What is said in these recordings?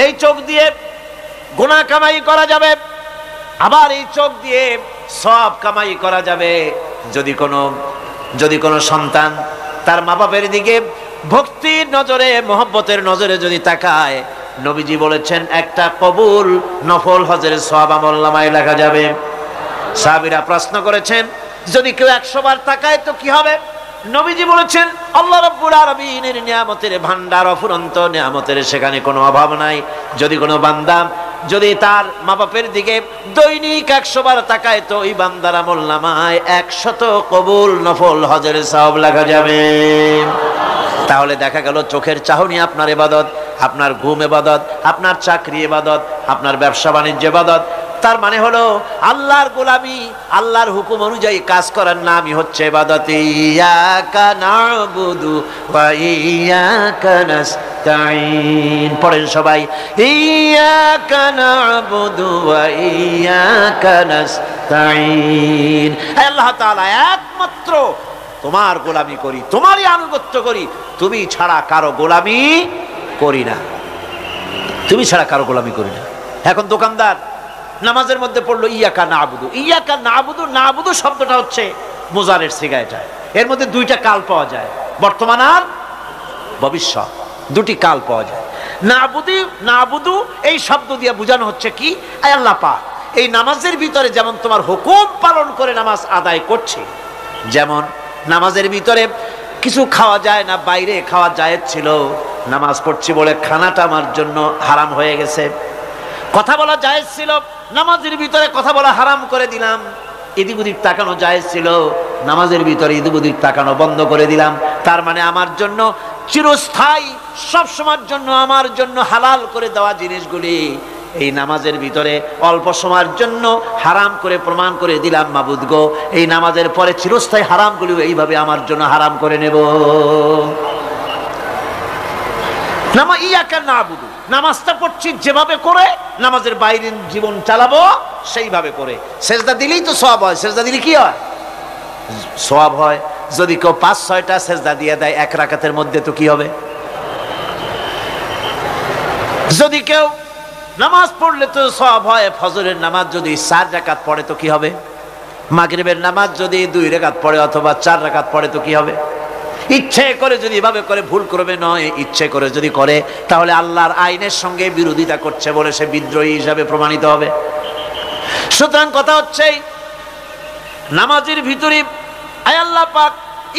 এই চোখ দিয়ে গুনাহ কামাই করা যাবে, আবার এই চোখ দিয়ে সওয়াব কামাই করা যাবে। যদি কোনো সন্তান তার মা বাবার দিকে ভক্তির নজরে, মহব্বতের নজরে যদি তাকায়, নবীজি বলেছেন একটা কবুল নফল হজের সওয়াব আমলনামায় লেখা যাবে। সাহাবীরা প্রশ্ন করেছেন, যদি কেউ 100 বার তাকায় তো কি হবে? নবীজি বলেছেন, আল্লাহ রাব্বুল আলামিনের নিয়ামতের ভান্ডার, অফুরন্ত নিয়ামতের সেখানে কোনো অভাব নাই। যদি কোনো বান্দা যদি তার মা বাপের দিকে দৈনিক 100 বার তাকায় তো ওই বান্দার আমলনামায় 100 কবুল নফল হজের সওয়াব লেখা যাবে। তাহলে দেখা গেল চোখের চাহনি আপনার ইবাদত, আপনার ঘুম ইবাদত, আপনার চাকরি ইবাদত, আপনার ব্যবসা বাণিজ্য ইবাদত। তার মানে হলো আল্লাহর গোলামি, আল্লাহর হুকুম অনুযায়ী কাজ করার নামই হচ্ছে ইবাদত। ইয়াকা না'বুদু ওয়া ইয়াকা নাস্তাঈন। পড়েন সবাই, ইয়াকা না'বুদু ওয়া ইয়াকা নাস্তাঈন। আল্লাহ তাআলা একমাত্র তোমার গোলামি করি, তোমারই আনুগত্য করি, তুমি ছাড়া কারো গোলামি করি না, তুমি ছাড়া কারো গোলামি করি না। এখন দোকানদার নামাজের মধ্যে পড়লো ইয়াকা না'বুদু। ইয়াকা না'বুদু, না'বুদু শব্দটা হচ্ছে মুজারের সিগা। এটা এর মধ্যে দুইটা কাল পাওয়া যায়, বর্তমান আর ভবিষ্যৎ, দুটি কাল পাওয়া যায়। না'বুদু এই শব্দ দিয়ে বোঝানো হচ্ছে কি, আয় আল্লাহ পাক এই নামাজের ভিতরে যেমন তোমার হুকুম পালন করে নামাজ আদায় করছে, যেমন নামাজের ভিতরে কিছু খাওয়া যায় না, বাইরে খাওয়া জায়েজ ছিল, নামাজ পড়ছি বলে খানাটা আমার জন্য হারাম হয়ে গেছে। কথা বলা জায়েজ ছিল, নামাজের ভিতরে কথা বলা হারাম করে দিলাম। এদিক ওদিক তাকানো জায়েজ ছিল, নামাজের ভিতরে এদিক ওদিক তাকানো বন্ধ করে দিলাম। তার মানে আমার জন্য চিরস্থায়ী, সব সময়ের জন্য আমার জন্য হালাল করে দেওয়া জিনিসগুলি এই নামাজের ভিতরে অল্প সময়ের জন্য হারাম করে প্রমাণ করে দিলাম। মাবুদ গো, এই নামাজের পরে চিরস্থায়ী হারামগুলি এইভাবে আমার জন্য হারাম করে নেব। ইয়াকা না'বুদু, নামাজটা পড়ছি যেভাবে করে, নামাজের বাইরের জীবন চালাবো সেইভাবে করে। সেজদা দিলেই তো সওয়াব হয়, সেজদা দিলে কি হয়? সওয়াব হয়। যদি কেউ 5-6টা সেজদা দিয়ে দেয় এক রাকাতের মধ্যে তো কি হবে? যদি কেউ নামাজ পড়লে তো সওয়াব হয়। ফজরের নামাজ যদি 4 রাকাত পড়ে তো কি হবে? মাগরিবের নামাজ যদি 2 রাকাত পড়ে অথবা 4 রাকাত পড়ে তো কি হবে? ইচ্ছে করে যদি এভাবে করে, ভুল করবে নয়, ইচ্ছে করে যদি করে তাহলে আল্লাহর আইনের সঙ্গে বিরোধিতা করছে বলে সে বিদ্রোহী হিসাবে প্রমাণিত হবে। সুতরাং কথা হচ্ছে নামাজের ভিতরে আয় আল্লাহ পাক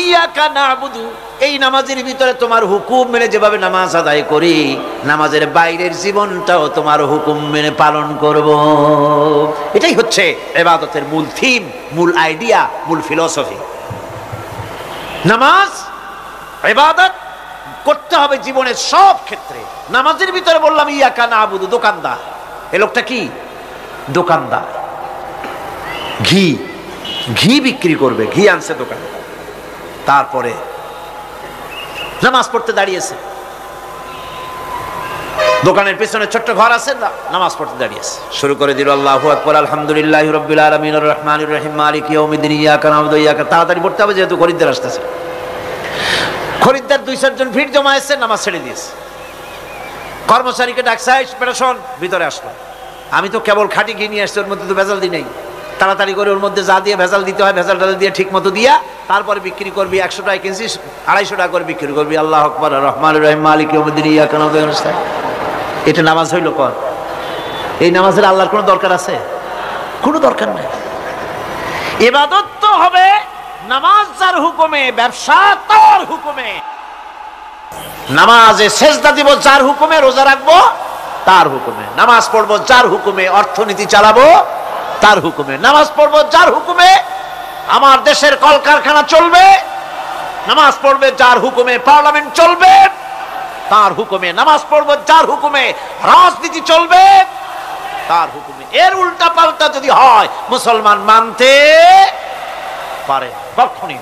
ইয়াকা না'বুদু, এই নামাজের ভিতরে তোমার হুকুম মেনে যেভাবে নামাজ আদায় করি, নামাজের বাইরের জীবনটাও তোমার হুকুম মেনে পালন করব। এটাই হচ্ছে ইবাদতের মূল থিম, মূল আইডিয়া, মূল ফিলোসফি। নামাজ ইবাদত করতে হবে জীবনের সব ক্ষেত্রে। নামাজের ভিতরে বললাম ইয়াকা না'বুদু। দোকানদার, এই লোকটা কি? দোকানদার, ঘি বিক্রি করবে, ঘি আনছে দোকানে, তারপরে নামাজ পড়তে দাঁড়িয়েছে। দোকানের পেছনে ছোট্ট ঘর আছে, নামাজ পড়তে দাঁড়িয়েছে, শুরু করে দিল আল্লাহু আকবার, আলহামদুলিল্লাহি রাব্বিল আলামিন আর রহমানির রহিম মালিকি ইয়াউমিদ্দিন ইয়াকা না'বুদু ওয়া ইয়াকা। তাড়াতাড়ি পড়তে হবে যেহেতু খরিদ্দার আসতেছে। খরিদ্দার 2-4 জন ভিড় জমায়েছে, নামাজ ছেড়ে দিয়েছে। কর্মচারীকে ডাকছে, পেরেশন ভিতরে আসলো। আমি তো কেবল খাঁটি ঘি নিয়ে আসছি, ওর মধ্যে তো ভেজাল দিই নাই। তাড়াতাড়ি করে ওর মধ্যে যা দিয়ে ভেজাল দিতে হয় ভেজাল দিয়ে ঠিক মতো দিয়া তারপরে বিক্রি করবি। 100 টাকা কিনছিস, 250 টাকা করে বিক্রি করবি। আল্লাহু আকবার, রহমানির রহিম মালিকি ইয়াউমিদ্দিন ইয়াকা না'বুদু ওয়া ইয়াকা নাস্তাঈন। এটা নামাজ হইল? কর এই নামাজের আল্লাহর কোনো দরকার আছে? কোনো দরকার নাই। ইবাদত তো হবে নামাজ যার হুকুমে, ব্যবসা তার হুকুমে। নামাজে সেজদা দিব যার হুকুমে, রোজা রাখবো তার হুকুমে, নামাজ পড়বো যার হুকুমে, অর্থনীতি চালাবো তার হুকুমে, নামাজ পড়বো যার হুকুমে, আমার দেশের কলকারখানা চলবে, নামাজ পড়বে যার হুকুমে, পার্লামেন্ট চলবে তার হুকুমে, নামাজ পড়বো যার হুকুমে, রাজনীতি চলবে তার হুকুমে। এর উল্টা পাল্টা যদি হয় মুসলমান মানতে পারে কখনই।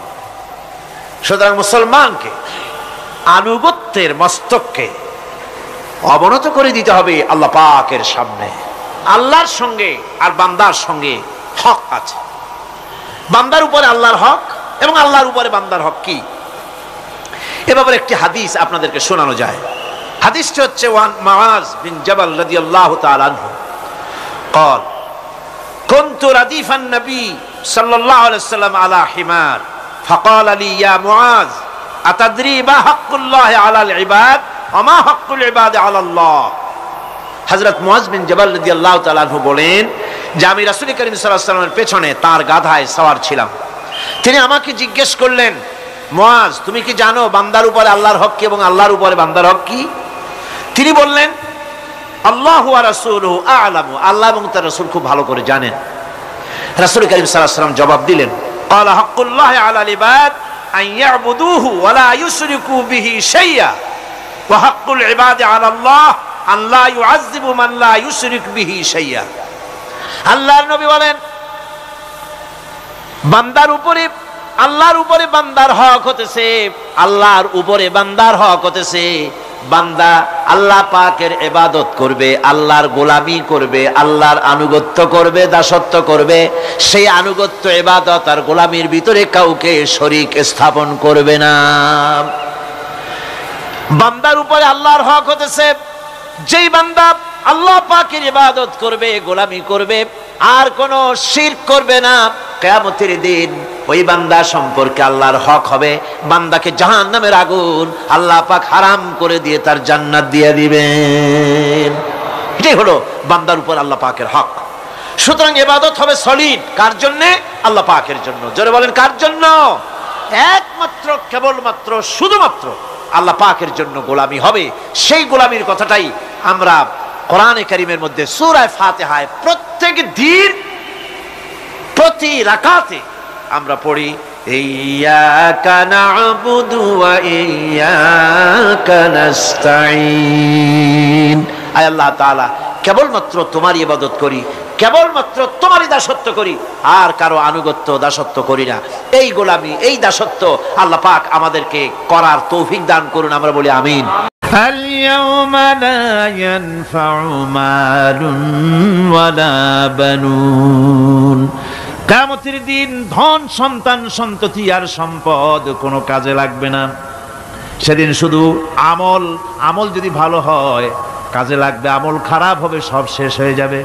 সুতরাং মুসলমানকে আনুগত্যের মস্তককে অবনত করে দিতে হবে আল্লাহ পাকের সামনে। আল্লাহর সঙ্গে আর বান্দার সঙ্গে হক আছে। বান্দার উপরে আল্লাহর হক এবং আল্লাহর উপরে বান্দার হক কি, এ ব্যাপারে একটি হাদিস আপনাদেরকে শোনানো যায়। হাদিসটি হচ্ছে ওয়ান মুআজ বিন জাবাল রাদিয়াল্লাহু তাআলা আনহু قال كنت رديف النبي صلى الله عليه وسلم على حمار فقال لي يا معاذ أتدري ما حق الله على العباد وما حق العباد على الله হযরত মুআজ বিন জাবাল রাদিয়াল্লাহু তাআলা আনহু বলেন যে আমি রাসূল করিম সাল্লাল্লাহু আলাইহি ওয়াসাল্লামের পেছনে তার গাধায় সওয়ার ছিলাম। তিনি আমাকে জিজ্ঞেস করলেন, মুআজ তুমি কি জানো বান্দার উপরে আল্লাহর হক কি এবং আল্লাহর উপরে বান্দার হক কি? তিনি বললেন, আল্লাহু ওয়া রাসূলুহু আ'লামু, আল্লাহ এবং তার রাসূল খুব ভালো করে জানেন। রাসূল করিম সাল্লাল্লাহু আলাইহি ওয়াসাল্লাম জবাব দিলেন, ক্বালা হাক্কুল্লাহি আলাল ইবাদ আন ইয়াবুদুহু ওয়া লা ইউশরিকু বিহি শাইয়্যা ওয়া হাক্কুল ইবাদি আলাল্লাহ আন লা ইউআযযিবু মান লা ইউশরিক বিহি শাইয়্যা। আল্লাহর নবী বলেন, বান্দার উপরে আল্লাহর উপরে বান্দার হক হতেছে, আল্লাহর উপরে বান্দার হক হতেছে বান্দা আল্লাহ পাকের ইবাদত করবে, আল্লাহর গোলামি করবে, আল্লাহর আনুগত্য করবে, দাসত্ব করবে। সেই আনুগত্য ইবাদত আর গোলামির ভিতরে কাউকে শরীক স্থাপন করবে না। বান্দার উপরে আল্লাহর হক হতেছে যেই বান্দা আল্লাহ পাকের ইবাদত করবে, গোলামি করবে, আর কোনো শিরক করবে না, কিয়ামতের দিন ওই বান্দা সম্পর্কে আল্লাহর হক হবে বান্দাকে জাহান্নামের আগুন আল্লাহ পাক হারাম করে দিয়ে তার জান্নাত দিয়ে দিবেন। এটাই হলো বান্দার উপর আল্লাহ পাকের হক। সুতরাং ইবাদত হবে সলিড কার জন্য? আল্লাহ পাকের জন্য। জোরে বলেন কার জন্য? একমাত্র কেবলমাত্র শুধুমাত্র আল্লাহ পাকের জন্য গোলামি হবে। সেই গোলামির কথাটাই আমরা কোরআনে কারীমের মধ্যে সূরা ফাতিহায় প্রত্যেক দিন প্রতি রাকাতে আমরা পড়ি, ইয়্যাকা না'বুদু ওয়া ইয়্যাকা নাস্তাঈন। আয় আল্লাহ তাআলা, কেবলমাত্র তোমার ইবাদত করি, কেবলমাত্র তোমারই দাসত্ব করি, আর কারো আনুগত্য দাসত্ব করি না। এই গোলামি, এই দাসত্ব আল্লাহ পাক আমাদেরকে করার তৌফিক দান করুন। আমরা বলি আমিন। اليوم لا ينفع مال ولا بنون। কিয়ামতের দিন ধন, সন্তান, সন্ততি আর সম্পদ কোনো কাজে লাগবে না। সেদিন শুধু আমল যদি ভালো হয় কাজে লাগবে, আমল খারাপ হবে সব শেষ হয়ে যাবে।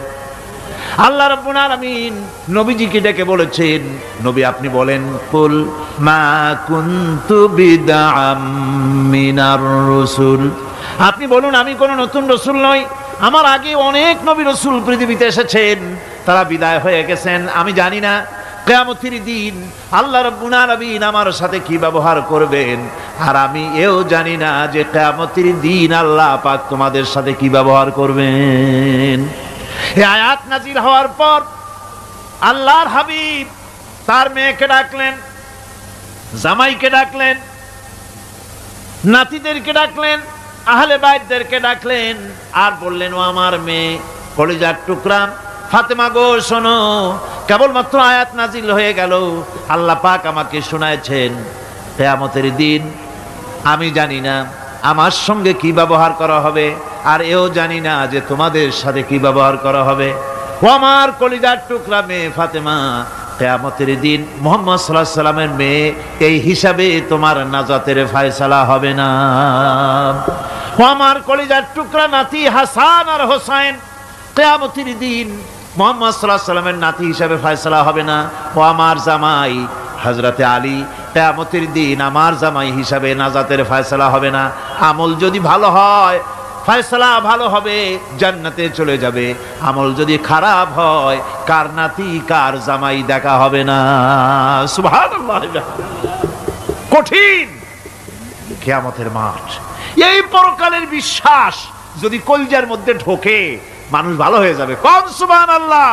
আল্লাহ রাব্বুল আলামিন নবীজিকে ডেকে বলেছেন, নবী আপনি বলেন, কুল মা কুনতু বিদআম মিনার রাসূল, আপনি বলুন আমি কোন নতুন রাসূল নই, আমার আগে অনেক নবী রাসূল পৃথিবীতে এসেছেন, তারা বিদায় হয়ে গেছেন। আমি জানি না কিয়ামতের দিন আল্লাহ রাব্বুল আলামিন আমার সাথে কি ব্যবহার করবেন, আর আমি এও জানি না যে কিয়ামতের দিন আল্লাহ পাক তোমাদের সাথে কি ব্যবহার করবেন। এই আয়াত নাজিল হওয়ার পর আল্লাহর হাবিব তার মেয়েকে ডাকলেন, জামাইকে ডাকলেন, নাতিদেরকে ডাকলেন, আহলে বাইতদেরকে ডাকলেন, আর বললেন, ও আমার মেয়ে কলিজার টুকরা ফাতেমা গো শোনো, কেবলমাত্র আয়াত নাজিল হয়ে গেল, আল্লাহ পাক আমাকে শোনায়ছেন কিয়ামতের দিন আমি জানি না আমার সঙ্গে কি ব্যবহার করা হবে, আর এও জানি না যে তোমাদের সাথে কি ব্যবহার করা হবে। ও আমার কলিজার টুকরা মেয়ে ফাতেমা, কিয়ামতের দিন মুহাম্মদ সাল্লাল্লাহু আলাইহি সাল্লামের মেয়ে এই হিসাবে তোমার নাজাতের ফয়সালা হবে না। ও আমার কলিজার টুকরা নাতি হাসান আর হোসেন, কিয়ামতের দিন মুহাম্মদ সাল্লাল্লাহু আলাইহি সাল্লামের নাতি হিসাবে ফয়সালা হবে না। ও আমার জামাই হযরতে আলী, কিয়ামতের দিন আমার জামাই হিসাবে নাজাতের ফয়সালা হবে না। আমল যদি ভালো হয় ফয়সালা ভালো হবে, জান্নাতে চলে যাবে। আমল যদি খারাপ হয় কার নাতি কার জামাই দেখা হবে না। সুবহানাল্লাহ। কঠিন কিয়ামতের মাঠ। এই পরকালের বিশ্বাস যদি কলিজার মধ্যে ঢোকে মানুষ ভালো হয়ে যাবে। কোন সুবহানাল্লাহ।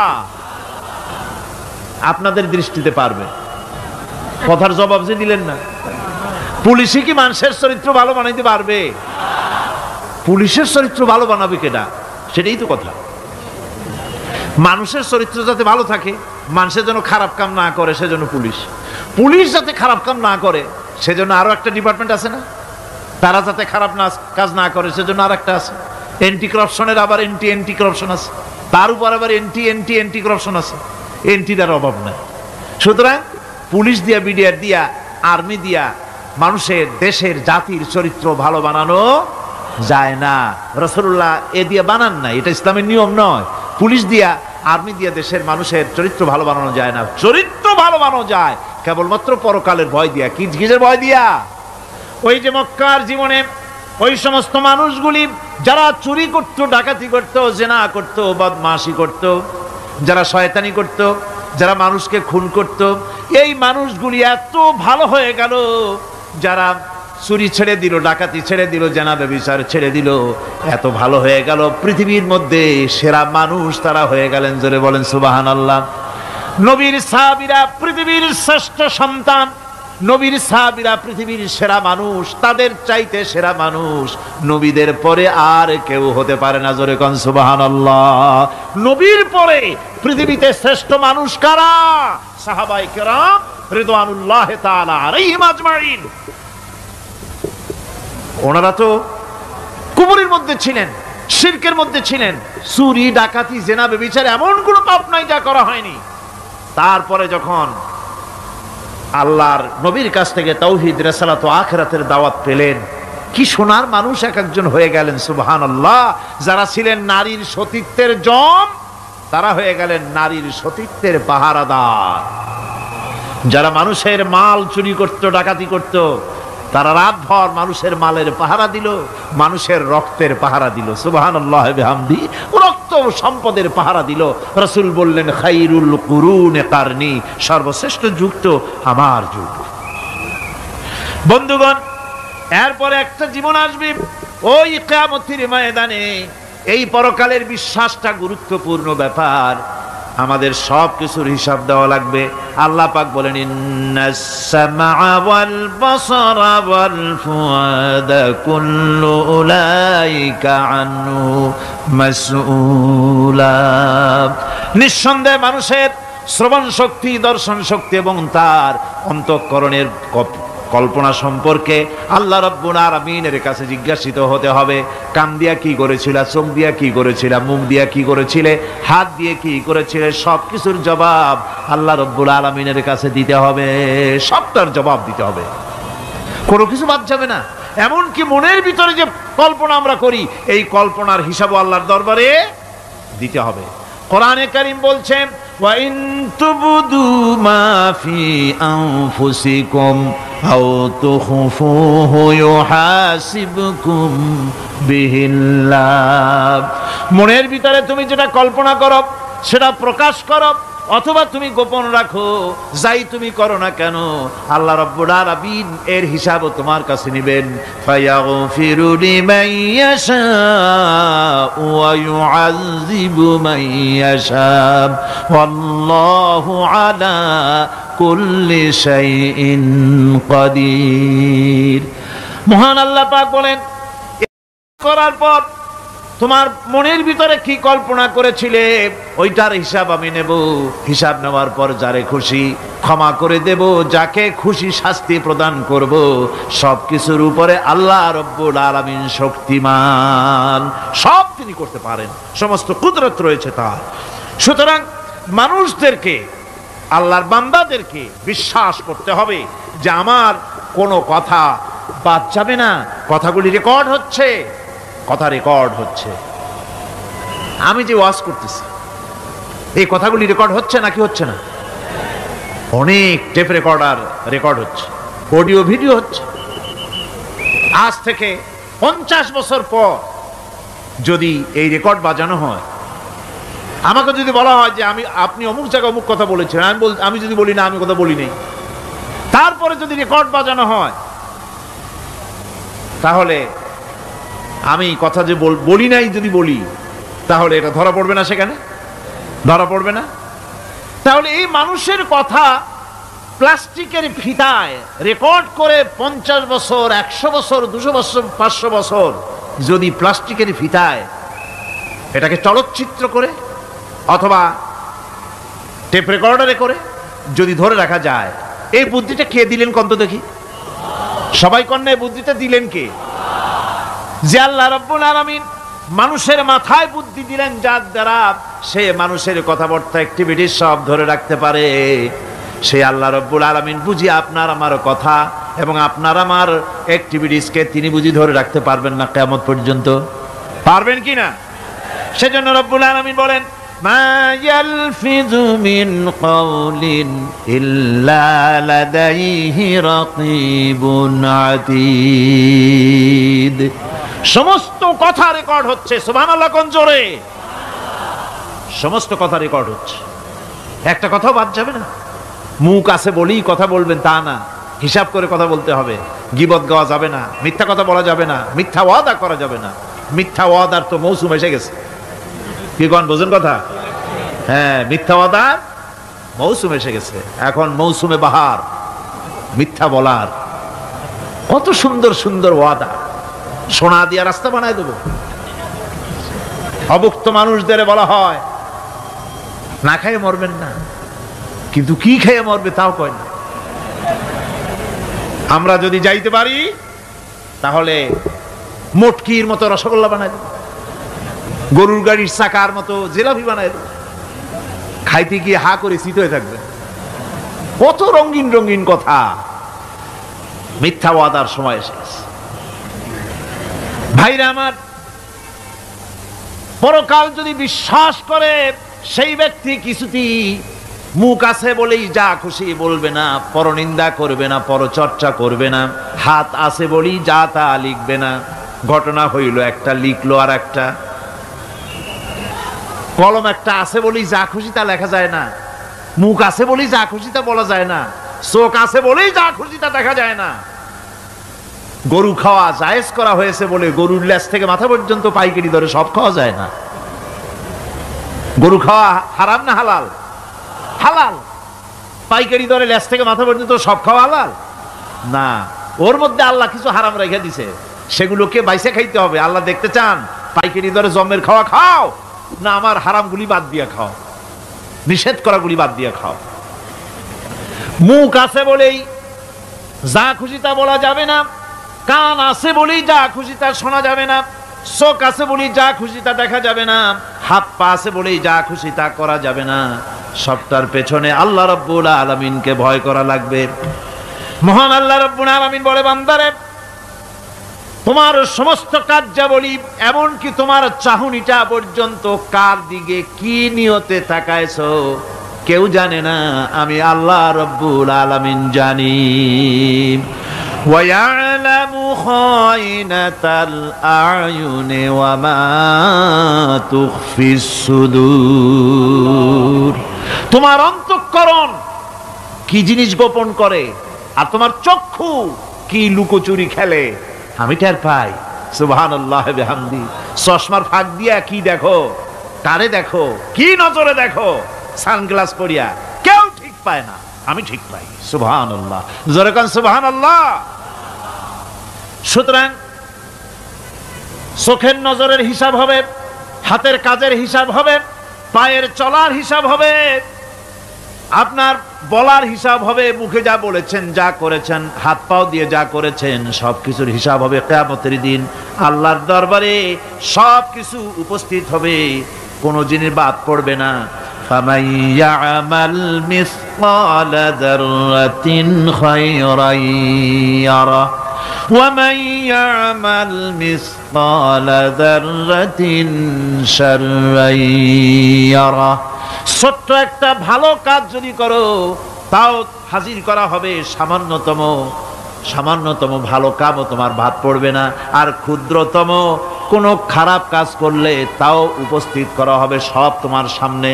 আপনাদের দৃষ্টিতে পারবে। কথার জবাব যে দিলেন না, পুলিশে কি মানুষের চরিত্র ভালো বানাইতে পারবে? পুলিশের চরিত্র ভালো বানাবে কেডা? সেটাই তো কথা। মানুষের চরিত্র যাতে ভালো থাকে, মানুষের জন্য খারাপ কাম না করে সেজন্য পুলিশ যাতে খারাপ কাম না করে সেজন্য আরো একটা ডিপার্টমেন্ট আছে না, তারা যাতে খারাপ কাজ না করে সেজন্য আর একটা আছে। এন্টি করাপশনের আবার এন্টি করাপশন আছে, তার উপর আবার এন্টি করাপশন আছে। এন্টিটার অভাব নাই। সুতরাং পুলিশ দিয়া, বিডিআর দিয়া, আর্মি দিয়া মানুষের, দেশের, জাতির চরিত্র ভালো বানানো যায় না। রাসূলুল্লাহ এ দিয়ে বানান না, এটা ইসলামের নিয়ম নয়। পুলিশ দিয়া, আর্মি দিয়া দেশের মানুষের চরিত্র ভালো বানানো যায় না। চরিত্র ভালো বানানো যায় কেবলমাত্র পরকালের ভয় দিয়া। কিসের ভয় দিয়া? ওই যে মক্কার জীবনে ওই সমস্ত মানুষগুলি যারা চুরি করত, ডাকাতি করত, জেনা করত, বদমাশি করত, যারা শয়তানি করত, যারা মানুষকে খুন করত, এই মানুষগুলি এত ভালো হয়ে গেল, যারা চুরি ছেড়ে দিল, ডাকাতি ছেড়ে দিল, জেনা ব্যভিচার ছেড়ে দিল, এত ভালো হয়ে গেল, পৃথিবীর মধ্যে সেরা মানুষ তারা হয়ে গেলেন। জোরে বলেন সুবহানাল্লাহ। নবীর সাহাবীরা পৃথিবীর শ্রেষ্ঠ সন্তান, নবীর সাহাবীরা পৃথিবীর সেরা মানুষ, তাদের চাইতে সেরা মানুষ নবীদের পরে আর কেউ হতে পারে না। জোরে কোন সুবহানাল্লাহ। নবীর পরে পৃথিবীতে শ্রেষ্ঠ মানুষ কারা? সাহাবায়ে কেরাম রিদওয়ানুল্লাহ তাআলা আলাইহিম আজমাইন। ওনারা তো কুফরের মধ্যে ছিলেন, শিরকের মধ্যে ছিলেন, চুরি ডাকাতি জেনা ব্যভিচার এমন কোনো পাপ নাই যা করা হয়নি। তারপরে যখন আল্লাহর নবীর কাছ থেকে তাওহীদ, রিসালাত ও আখিরাতের দাওয়াত পেলেন, কি সোনার মানুষ এক একজন হয়ে গেলেন। সুবহানাল্লাহ। যারা ছিলেন নারীর সতীত্বের জম, তারা হয়ে গেলেন নারীর সতীত্বের পাহারাদার। যারা মানুষের মাল চুরি করত, ডাকাতি করত, তারা রাতভর মানুষের মালের পাহারা দিল, মানুষের রক্তের পাহারা দিল। সুবহানাল্লাহ বিহামদি। রক্ত সম্পদের পাহারা দিল। রাসূল বললেন, খাইরুল কুরুনে কারনি, সর্বশ্রেষ্ঠ যুগ তো আমার যুগ। বন্ধুগণ, এরপরে একটা জীবন আসবে ওই কিয়ামতের ময়দানে। এই পরকালের বিশ্বাসটা গুরুত্বপূর্ণ ব্যাপার। আমাদের সব কিছুর হিসাব দেওয়া লাগবে। আল্লাহ পাক বলেন, ইন্নাস সামআ ওয়াল বাসারা ওয়াল ফুআদা কুল্লু উলাইকা আনহু মাসউলা। নিঃসন্দেহে মানুষের শ্রবণ শক্তি, দর্শন শক্তি এবং তার অন্তঃকরণের কল্পনা সম্পর্কে আল্লাহ রাব্বুল আলামিনের কাছে জিজ্ঞাসিত হতে হবে। কান দিয়া কি করেছিল, চোখ দিয়া কি করেছিল, মুখ দিয়া কি করেছিলে, হাত দিয়ে কি করেছিলে, সবকিছুর জবাব আল্লাহ রাব্বুল আলামিনের কাছে দিতে হবে। সবটার জবাব দিতে হবে, কোনো কিছু বাদ যাবে না। এমনকি মনের ভিতরে যে কল্পনা আমরা করি, এই কল্পনার হিসাবও আল্লাহর দরবারে দিতে হবে। কোরআনে কারীম বলছেন, ওয়া ইন তুবদু মা ফি আনফুসিকুম আও তুখফুহু ইউহাসিবকুম বিহিল্লাহ। মনের ভিতরে তুমি যেটা কল্পনা করো সেটা প্রকাশ করো, অথবা তুমি গোপন রাখো, যাই তুমি করো না কেন, আল্লাহ রাব্বুল আলামিন এর হিসাবও তোমার কাছে নেবেন। ফায়াগফিরু লিমান ইয়াশাউ ওয়া ইউআযযিবু মান ইয়াশাউ ওয়াল্লাহু আলা কুল্লি শাইইন কাদির। মহান আল্লাহ পাক বলেন, করার পর তোমার মনের ভিতরে কি কল্পনা করেছিলে ওইটার হিসাব আমি নেব। হিসাব নেওয়ার পর যারে খুশি ক্ষমা করে দেব, যাকে খুশি শাস্তি প্রদান করব। সবকিছুর উপরে আল্লাহ রব্বুল আলামিন শক্তিমান, সব তিনি করতে পারেন, সমস্ত কুদরত রয়েছে তার। সুতরাং মানুষদেরকে, আল্লাহর বান্দাদেরকে বিশ্বাস করতে হবে যে আমার কোনো কথা বাদ যাবে না। কথাগুলি রেকর্ড হচ্ছে, কথা রেকর্ড হচ্ছে। আমি যে ওয়াজ করতেছি এই কথাগুলি রেকর্ড হচ্ছে নাকি হচ্ছে না? অনেক টেপ রেকর্ডার রেকর্ড হচ্ছে, অডিও ভিডিও হচ্ছে। আজ থেকে 50 বছর পর যদি এই রেকর্ড বাজানো হয়, আমাকে যদি বলা হয় যে আপনি অমুক জায়গায় অমুক কথা বলেছেন, আমি যদি বলি না আমি কথা বলি নাই, তারপরে যদি রেকর্ড বাজানো হয়, তাহলে আমি কথা যে বলি নাই যদি বলি, তাহলে এটা ধরা পড়বে না? সেখানে ধরা পড়বে না? তাহলে এই মানুষের কথা প্লাস্টিকের ফিতায় রেকর্ড করে 50 বছর, 100 বছর, 200 বছর, 500 বছর যদি প্লাস্টিকের ফিতায় এটাকে চলচ্চিত্র করে অথবা টেপ রেকর্ডারে করে যদি ধরে রাখা যায়, এই বুদ্ধিটা কে দিলেন কন্ত দেখি? সবাই কন্যা বুদ্ধিটা দিলেন কে? যে আল্লাহ রাব্বুল আলামিন মানুষের মাথায় বুদ্ধি দিলেন, যার দ্বারা সে মানুষের কথাবার্তা অ্যাক্টিভিটি সব ধরে রাখতে পারে। সেই আল্লাহ রাব্বুল আলামিন বুঝি আপনার আমার কথা এবং আপনার আমার অ্যাক্টিভিটিসকে তিনি বুঝি ধরে রাখতে পারবেন না কিয়ামত পর্যন্ত? পারবেন কি না? সেজন্য রব্বুল আলামিন বলেন, মা ইয়ালফিযু মিন কাওলিন ইল্লা লাদাইহি রাকীবুন আতীদ। সমস্ত কথা রেকর্ড হচ্ছে। সুবহানাল্লাহ কোন জোরে! সমস্ত কথা রেকর্ড হচ্ছে, একটা কথাও বাদ যাবে না। মুখ আছে বলেই কথা বলবেন তা না, হিসাব করে কথা বলতে হবে। গীবত গাওয়া যাবে না, মিথ্যা কথা বলা যাবে না, মিথ্যা ওয়াদা করা যাবে না। মিথ্যা ওয়াদার তো মৌসুম এসে গেছে। কি কোন বোঝেন কথা? হ্যাঁ, মিথ্যা ওয়াদার মৌসুম এসে গেছে। এখন মৌসুমে বাহার, মিথ্যা বলার। কত সুন্দর সুন্দর ওয়াদা, সোনা দিয়া রাস্তা বানায় দেব। অভুক্ত মানুষদের বলা হয় না খেয়ে মরবেন না, কিন্তু কি খেয়ে মরবে তাও কয় না। আমরা যদি যাইতে পারি তাহলে মটকির মতো রসগোল্লা বানায় দেব, গরুর গাড়ির চাকার মতো জিলাপি বানায় দেব। খাইতে গিয়ে হা করে চিত হয়ে থাকবে। কত রঙিন রঙিন কথা। মিথ্যা ওয়াদার সময় এসে গেছে। ভাইরা আমার, পরকাল যদি বিশ্বাস করে সেই ব্যক্তি কিছুতেই মুখ আছে বলেই যা খুশি বলবে না, পরনিন্দা করবে না, পরচর্চা করবে না। হাত আছে বলেই যা তা লিখবে না। ঘটনা হইল একটা, লিখলো আর একটা। কলম একটা আছে বলেই যা খুশি তা লেখা যায় না। মুখ আছে বলেই যা খুশি তা বলা যায় না। চোখ আছে বলেই যা খুশি তা দেখা যায় না। গরু খাওয়া জায়েজ করা হয়েছে বলে গরুর লেজ থেকে মাথা পর্যন্ত পাইকারি দরে সব খাওয়া যায় না। গরু খাওয়া হারাম না হালাল? হালাল। পাইকারি দরে লেজ থেকে মাথা পর্যন্ত সব খাওয়া হালাল না। ওর মধ্যে আল্লাহ কিছু হারাম রেখে দিছে, সেগুলোকে বাইসে খাইতে হবে। আল্লাহ দেখতে চান পাইকারি দরে জমের খাওয়া খাও না আমার হারামগুলি বাদ দিয়া খাও, নিষেধ করাগুলি বাদ দিয়া খাও। মুখ আছে বলেই যা খুশি তা বলা যাবে না। কান আছে বলেই যা খুশি তা শোনা যাবে না। চোখ আছে বলেই যা খুশি তা দেখা যাবে না। হাত পা আছে বলেই যা খুশি তা করা যাবে না। সবটার পেছনে আল্লাহ রাব্বুল আলামিনকে ভয় করা লাগবে। মহান আল্লাহ রাব্বুল আলামিন বলে, বান্দারে, তোমার সমস্ত কার্যাবলী এমনকি তোমার চাহনিটা পর্যন্ত কার দিকে কি নিয়তে তাকায়ছো কেউ জানে না, আমি আল্লাহ রাব্বুল আলামিন জানি। وَيَعْلَمُ خَائِنَةَ الْأَعْيُنِ وَمَا تُخْفِي الصُّدُورُ। তোমার অন্তঃকরণ কি জিনিস গোপন করে আর তোমার চক্ষু কি লুকোচুরি খেলে আমি টের পাই। সুবহানাল্লাহ বিহামদি। চশমার ফাঁক দিয়া কি দেখো, কারে দেখো, কি নজরে দেখো, সানগ্লাস পরিয়া কেউ ঠিক পায় না, আমি ঠিক পাই। সুবহানাল্লাহ, জোরে কান সুবহানাল্লাহ। সুতরাং চোখের নজরের হিসাব হবে, হাতের কাজের হিসাব হবে, পায়ের চলার হিসাব হবে, আপনার বলার হিসাব হবে। মুখে যা বলেছেন, যা করেছেন, হাত পাও দিয়ে যা করেছেন, সবকিছুর হিসাব হবে কিয়ামতের দিন। আল্লাহর দরবারে সবকিছু উপস্থিত হবে, কোনো জিনিস বাদ পড়বে না। فَمَن يَعْمَلْ مِثْقَالَ ذَرَّةٍ خَيْرًا يَرَهُ وَمَن يَعْمَلْ مِثْقَالَ ذَرَّةٍ شَرًّا يَرَهُ। ছোট্ট একটা ভালো কাজ যদি করো তাও হাজির করা হবে সামান্যতম ভালো কাজও তোমার বাদ পড়বে না। আর ক্ষুদ্রতম কোনো খারাপ কাজ করলে তাও উপস্থিত করা হবে, সব তোমার সামনে,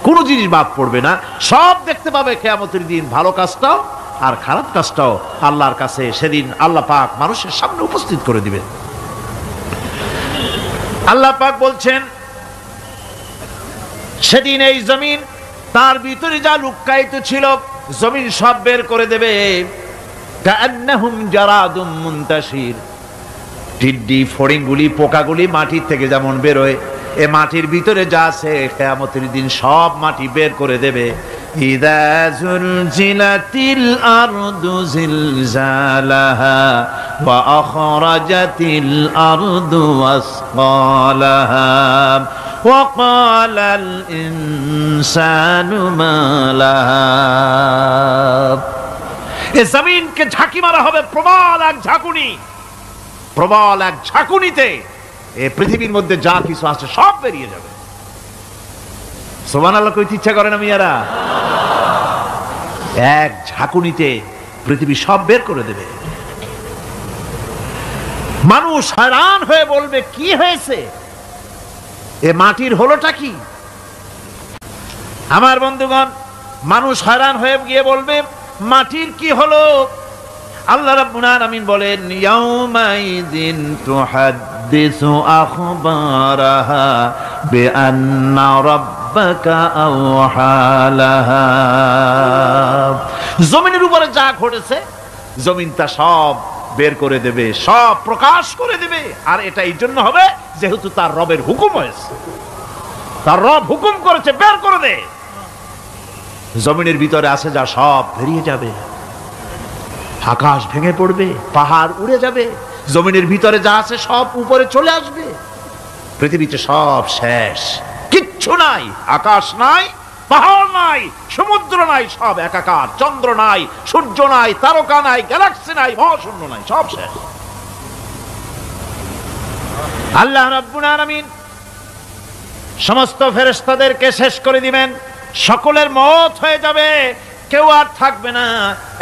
কোনো জিনিস বাদ পড়বে না। সব দেখতে পাবে কিয়ামতের দিন, ভালো কাজটাও আর খারাপ কাজটাও আল্লাহর কাছে সেদিন আল্লাহ পাক মানুষের সামনে উপস্থিত করে দিবেন। আল্লাহ পাক বলছেন, সেদিন এই জমিন তার ভিতরে যা লুক্কায়িত ছিল জমিন সব বের করে দেবে। কাআন্নাহুম জারাদুম মুনতাশির। টিড্ডি, ফড়িংগুলি, পোকাগুলি মাটির থেকে যেমন বেরোয়, এ মাটির ভিতরে যা আছে কিয়ামতের দিন সব মাটি বের করে দেবে। ইযা যুলজিলাতিল আরদু জিলজালাহা ওয়া আখরাজাতিল আরদু আসকালাহা وقال الإنسان ما لها এ জমিনকে ঝাঁকি মারা হবে প্রবল এক ঝাঁকুনি, প্রবল এক ঝাঁকুনিতে এই পৃথিবীর মধ্যে যা কিছু আছে সব বেরিয়ে যাবে। সুবহানাল্লাহ কইতে ইচ্ছা করে না মিয়ারা? এক ঝাঁকুনিতে পৃথিবী সব বের করে দেবে। মানুষ হয়রান হয়ে বলবে কি হয়েছে, এ মাটির হলোটা কি? আমার বন্ধুগণ, মানুষ হয়রান হয়ে গিয়ে বলবে মাটির কি হলো? আল্লাহ রাব্বুল আলামিন বলেন ইয়াউমাইযিন তুহাদ্দিসু আখবারাহা বিআন্না রাব্বাকা আওহালাহা। জমিনের উপরে যা ঘটেছে জমিন তা সব বের করে দেবে, সব প্রকাশ করে দেবে। আর এটা এই জন্য হবে যেহেতু তার রবের হুকুম হয়েছে, তার রব হুকুম করেছে বের করে দে। জমিনের ভিতরে আছে যা সব বেরিয়ে যাবে, আকাশ ভেঙে পড়বে, পাহাড় উড়ে যাবে, জমিনের ভিতরে যা আছে সব উপরে চলে আসবে, পৃথিবীতে সব শেষ, কিচ্ছু নাই, আকাশ নাই, পাহাড় নাই, সমুদ্র নাই, সব একাকার, চন্দ্র নাই, সূর্য নাই, তারকা নাই, গ্যালাক্সি নাই, মহাশূন্য নাই, সব শেষ। আল্লাহ রাব্বুল আলামিন সমস্ত ফেরেশতাদেরকে শেষ করে দিবেন, সকলের মওত হয়ে যাবে, কেউ আর থাকবে না।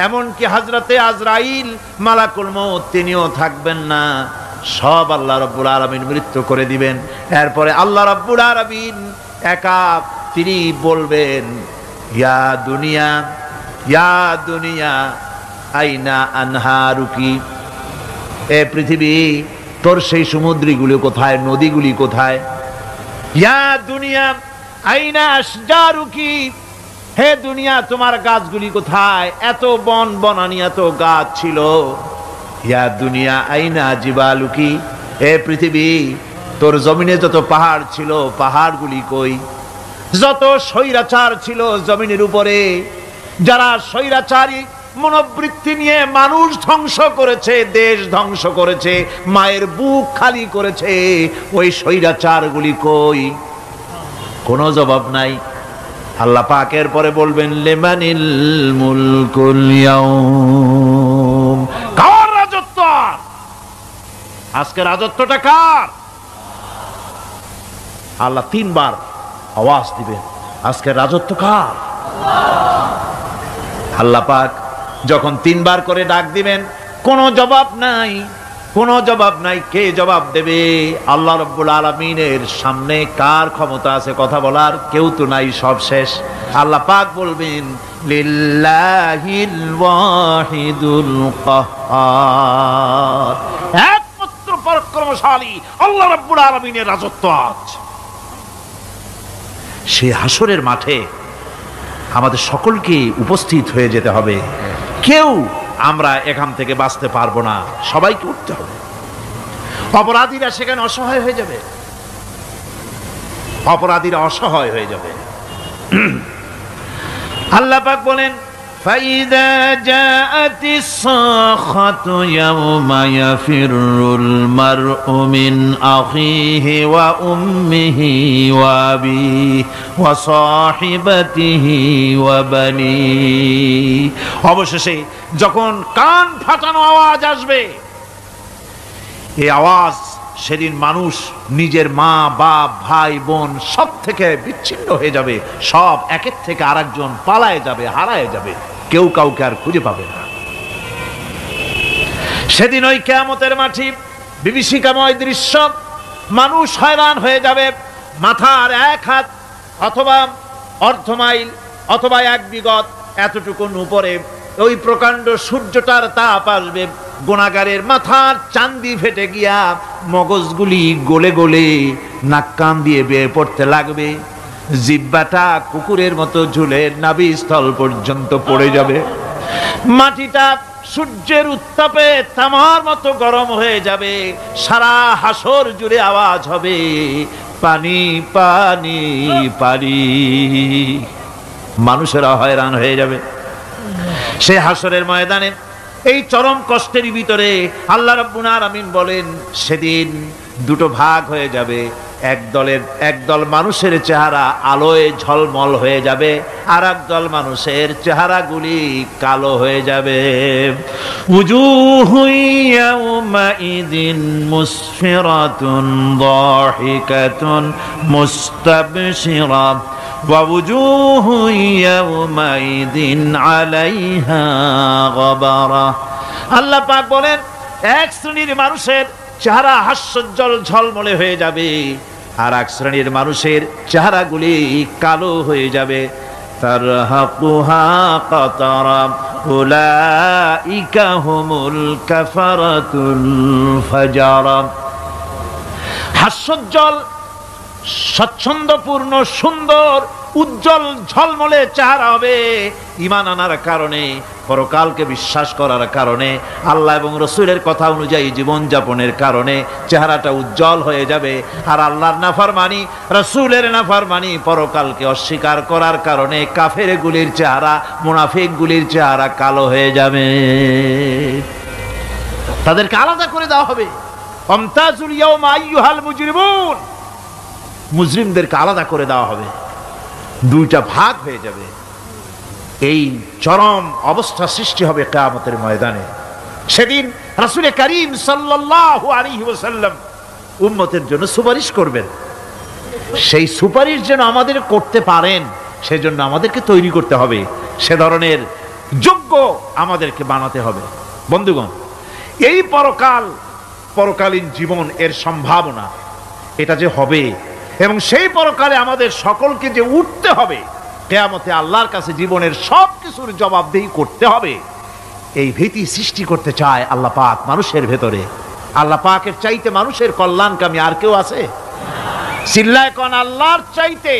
এমনকি হযরতে আজরাইল মালাকুল মউত তিনিও থাকবেন না, সব আল্লাহ রাব্বুল আলামিন মৃত্যু করে দিবেন। এরপরে আল্লাহ রাব্বুল আলামিন একা তিনি বলবেন ইয়া দুনিয়া, ইয়া দুনিয়া আইনা আনহারুকি, এ পৃথিবী তোর সেই সমুদ্রগুলি কোথায়, নদীগুলি কোথায়? ইয়া দুনিয়া আইনা আশজারুকি, হে দুনিয়া তোমার গাছগুলি কোথায়? এত বন বনানি, এত গাছ ছিল। ইয়া দুনিয়া আইনা জিবালুকি, হে পৃথিবী তোর জমিনে যত পাহাড় ছিল পাহাড়গুলি কই? যত স্বৈরাচার ছিল জমিনের উপরে, যারা স্বৈরাচারী মনোবৃত্তি নিয়ে মানুষ ধ্বংস করেছে, দেশ ধ্বংস করেছে, মায়ের বুক খালি করেছে, ওই স্বৈরাচারগুলি কই? কোনো জবাব নাই। আল্লাহ পাক এর পরে বলবেন লিমানিল মুলকুল ইয়াউম, কার রাজত্ব? আজকে রাজত্বটা কার? আল্লাহ তিনবার আওয়াজ দিবেন, আজকে রাজত্ব কার? আল্লাহ পাক যখন তিনবার করে ডাক দিবেন, কোনো জবাব নাই, কোনো জবাব নাই। কে জবাব দেবে? আল্লাহ রাব্বুল আলামিনের সামনে কার ক্ষমতা আছে কথা বলার? কেউ তো নাই, সব শেষ। আল্লাহ পাক বলবেন লিল্লাহিল ওয়াহিদুল কাহ্হার, একমাত্র পরাক্রমশালী আল্লাহ রাব্বুল আলামিনের রাজত্ব আজ। সে হাসরের মাঠে আমাদের সকলকে উপস্থিত হয়ে যেতে হবে, কেউ আমরা এখান থেকে বাঁচতে পারবো না, সবাইকে উঠতে হবে। অপরাধীরা সেখানে অসহায় হয়ে যাবে, অপরাধীরা অসহায় হয়ে যাবে। আল্লাহ পাক বলেন ফাইদা জাআতিস সাখাতু ইয়াওমা ইয়াফিরুল মারউ মিন আখিহি ওয়া উম্মিহি ওয়া আবিহি ওয়া সাহিবাতিহি ওয়া বানিহি, অবশেষে যখন কান ফাটানো আওয়াজ আসবে, এই আওয়াজ সেদিন মানুষ নিজের মা বাপ ভাই বোন সব থেকে বিচ্ছিন্ন হয়ে যাবে, সব একের থেকে আরেকজন পালায় যাবে, হারায় যাবে, কেউ কাউকে আর খুঁজে পাবে না। সেদিন ওই কিয়ামতের মাঠে বিভীষিকাময় দৃশ্য, মানুষ হয়রান হয়ে যাবে। মাথার এক হাত অথবা অর্ধ মাইল অথবা এক বিগত এতটুকুন উপরে ওই প্রকাণ্ড সূর্যটার তাপ আসবে, গুনাহগারের মাথার চান্দি ফেটে গিয়া মগজগুলি গলে গলে নাক কান দিয়ে বেয়ে পড়তে লাগবে, জিহ্বাটা কুকুরের মতো ঝুলে নাভিস্থল পর্যন্ত পড়ে যাবে, মাটিটা সূর্যের উত্তাপে তামার মতো গরম হয়ে যাবে, সারা হাসর জুড়ে আওয়াজ হবে পানি পানি পানি। মানুষেরা হয়রান হয়ে যাবে। সেই হাসরের ময়দানে এই চরম কষ্টের ভিতরে আল্লাহ রাব্বুল আলামিন বলেন সেদিন দুটো ভাগ হয়ে যাবে, একদল মানুষের চেহারা আলোয় ঝলমল হয়ে যাবে, আর একদল মানুষের চেহারাগুলি কালো হয়ে যাবে। উজুহু ইয়াউমাইযিন মুসফিরাতুন দাহিকাতুন মুস্তাবশিরা ওয়া উজুহু ইয়াউমাইযিন আলাইহা গাবারা। আল্লাহ পাক বলেন, এক শ্রেণীর মানুষের চেহারা হাস্যোজ্জ্বল ঝলমলে হয়ে যাবে, আর এক শ্রেণীর মানুষের চেহারাগুলি কালো হয়ে যাবে। তারহাকুহা কাতারা উলাইকা হুমুল কাফারাতুল ফাজারা। হাস্যোজ্জ্বল, স্বচ্ছন্দপূর্ণ, সুন্দর, উজ্জ্বল ঝলমলে চেহারা হবে ঈমান আনার কারণে, পরকালকে বিশ্বাস করার কারণে, আল্লাহ এবং রসুলের কথা অনুযায়ী জীবন যাপনের কারণে চেহারাটা উজ্জ্বল হয়ে যাবে। আর আল্লাহর নাফরমানি, রসুলের নাফরমানি, পরকালকে অস্বীকার করার কারণে কাফেরগুলির চেহারা, মুনাফিকগুলির চেহারা কালো হয়ে যাবে। তাদেরকে আলাদা করে দেওয়া হবে। আমতাজুল ইয়াওমা আইয়ুহাল মুজরিমুন, মুজরিমদেরকে আলাদা করে দেওয়া হবে, দুইটা ভাগ হয়ে যাবে। এই চরম অবস্থা সৃষ্টি হবে কিয়ামতের ময়দানে। সেদিন রাসূল করিম সাল্লাল্লাহু আলাইহি ওয়াসাল্লাম উম্মতের জন্য সুপারিশ করবেন। সেই সুপারিশ যেন আমাদের করতে পারেন, সেজন্য আমাদেরকে তৈরি করতে হবে, সে ধরনের যোগ্য আমাদেরকে বানাতে হবে। বন্ধুগণ, এই পরকালীন জীবন, এর সম্ভাবনা, এটা যে হবে এবং সেই পরকালে আমাদের সকলকে যে উঠতে হবে, কিয়ামতে আল্লাহর কাছে জীবনের সব কিছুর জবাবদিহি করতে হবে, এই ভীতি সৃষ্টি করতে চায় আল্লাহ পাক মানুষের ভেতরে। আল্লাহ পাকের চাইতে মানুষের কল্যাণকামী আর কেউ আছে? চিল্লায় কোন আল্লাহর চাইতে,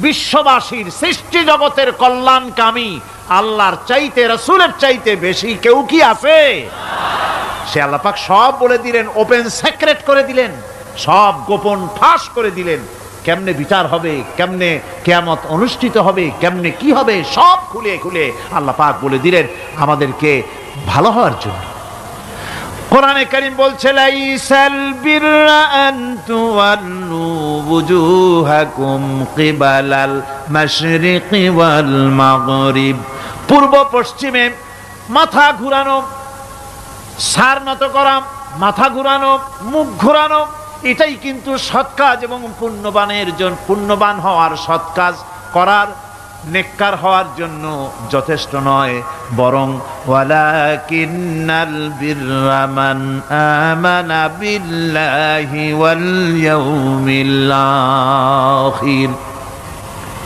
বিশ্ববাসীর সৃষ্টি জগতের কল্যাণকামী আল্লাহর চাইতে, রাসূলের চাইতে বেশি কেউ কি আছে? সে আল্লাহ পাক সব বলে দিলেন, ওপেন সিক্রেট করে দিলেন, সব গোপন ফাঁস করে দিলেন। কেমনে বিচার হবে, কেমনে কিয়ামত অনুষ্ঠিত হবে, কেমনে কি হবে, সব খুলে খুলে আল্লাহ পাক বলে দিলেন আমাদেরকে ভালো হওয়ার জন্য। কোরআনে কারীম বলছে, লাইসাল বিররা আন তুওয়াল্লু ওয়ুজুহাকুম কিবালাল মাশরিকি ওয়াল মাগরিব। পূর্ব পশ্চিমে মাথা ঘুরানো, সার নত করা, মাথা ঘুরানো, মুখ ঘুরানো, এটাই কিন্তু সৎ কাজ এবং পুণ্যবান হওয়ার, সৎ কাজ করার, নেককার হওয়ার জন্য যথেষ্ট নয়, বরং ওয়ালাকিন্নাল বিররা মান আমানা বিল্লাহি ওয়াল ইয়াউমিল আখির।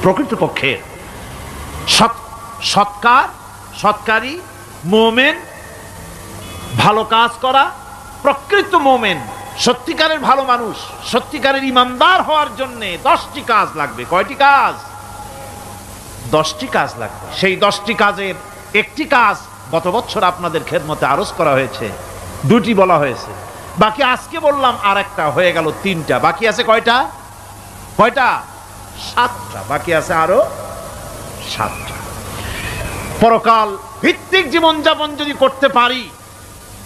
প্রকৃতপক্ষে সৎকারী মুমিন, ভালো কাজ করা, প্রকৃত মুমিন, সত্যিকারের ভালো মানুষ, সত্যিকারের ইমানদার হওয়ার জন্য 10টি কাজ লাগবে। কয়টি কাজ? 10টি কাজ লাগবে। সেই 10টি কাজের একটি কাজ গত বছর আপনাদের খেদমতে আরজ করা হয়েছে, 2টি বলা হয়েছে, বাকি আজকে বললাম আর একটা, হয়ে গেল 3টা। বাকি আছে কয়টা? 7টা। বাকি আছে আরো 7টা। পরকাল ভিত্তিক জীবনযাপন যদি করতে পারি,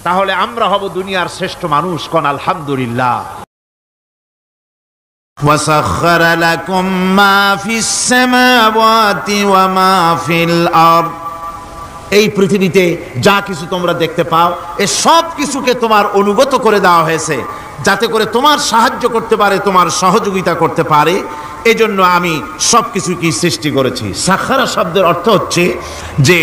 তাহলে আমরা হব দুনিয়ার শ্রেষ্ঠ মানুষ। কোন আলহামদুলিল্লাহ। وسخر لكم ما في السماوات وما في الأرض। এই পৃথিবীতে যা কিছু তোমরা দেখতে পাও, এই সব কিছুকে তোমার অনুগত করে দেওয়া হয়েছে, যাতে করে তোমার সাহায্য করতে পারে, তোমার সহযোগিতা করতে পারে। এজন্য আমি সব কিছুকে সৃষ্টি করেছি। সাখারা শব্দের অর্থ হচ্ছে যে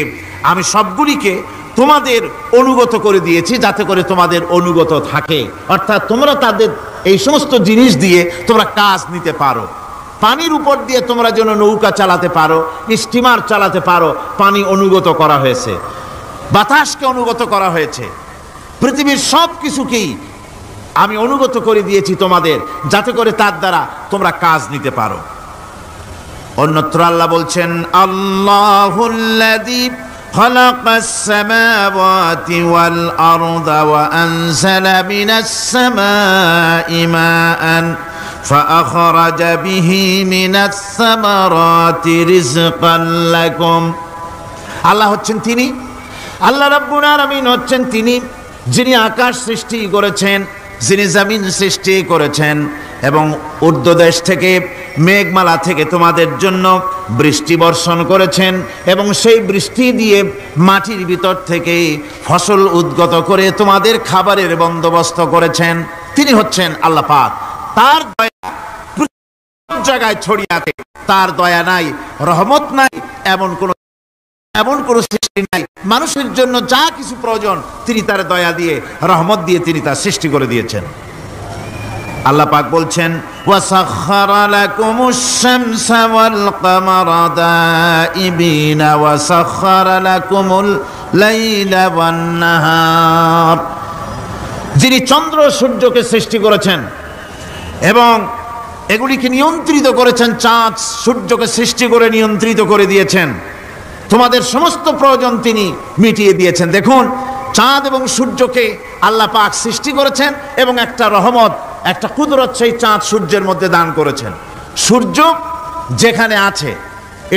আমি সবগুলিকে তোমাদের অনুগত করে দিয়েছি, যাতে করে তোমাদের অনুগত থাকে, অর্থাৎ তোমরা তাদের এই সমস্ত জিনিস দিয়ে তোমরা কাজ নিতে পারো। পানির উপর দিয়ে তোমরা যেন নৌকা চালাতে পারো, স্টিমার চালাতে পারো, পানি অনুগত করা হয়েছে, বাতাসকে অনুগত করা হয়েছে, পৃথিবীর সব কিছুকেই আমি অনুগত করে দিয়েছি তোমাদের, যাতে করে তার দ্বারা তোমরা কাজ নিতে পারো। অন্যত্র আল্লাহ বলছেন, আল্লাহুল্লাযী খালাকাস সামাওয়াতি ওয়াল আরদা ওয়া আনজালা মিনাস সামাই মাআন ফাআখরাজা বিহি মিনাস সামারাতি রিজকান লাকুম। আল্লাহ হচ্ছেন তিনি, আল্লাহ রাব্বুল আলামিন হচ্ছেন তিনি, যিনি আকাশ সৃষ্টি করেছেন, যিনি জমিন সৃষ্টি করেছেন এবং ঊর্ধ্বদেশ থেকে মেঘমালা থেকে তোমাদের জন্য বৃষ্টি বর্ষণ করেছেন এবং সেই বৃষ্টি দিয়ে মাটির ভিতর থেকে ফসল উদ্গত করে তোমাদের খাবারের বন্দোবস্ত করেছেন। তিনি হচ্ছেন আল্লাহ পাক। তার দয়া সব জায়গায় ছড়িয়ে আছে। তার দয়া নাই, রহমত নাই, এমন কোন সৃষ্টি নাই। মানুষের জন্য যা কিছু প্রয়োজন তিনি তার দয়া দিয়ে, রহমত দিয়ে তিনি তার সৃষ্টি করে দিয়েছেন। আল্লাহ পাক বলছেন ওয়াসাখখারা লাকুমুশ শামসা ওয়াল কামারা দাইবিনা ওয়াসাখখারা লাকুমুল লাইলা ওয়ান নাহার। যিনি চন্দ্র সূর্যকে সৃষ্টি করেছেন এবং এগুলিকে নিয়ন্ত্রিত করেছেন, চাঁদ সূর্যকে সৃষ্টি করে নিয়ন্ত্রিত করে দিয়েছেন, তোমাদের সমস্ত প্রয়োজন তিনি মিটিয়ে দিয়েছেন। দেখুন, চাঁদ এবং সূর্যকে আল্লাহ পাক সৃষ্টি করেছেন এবং একটা রহমত, একটা কুদরত সেই চাঁদ সূর্যের মধ্যে দান করেছেন। সূর্য যেখানে আছে,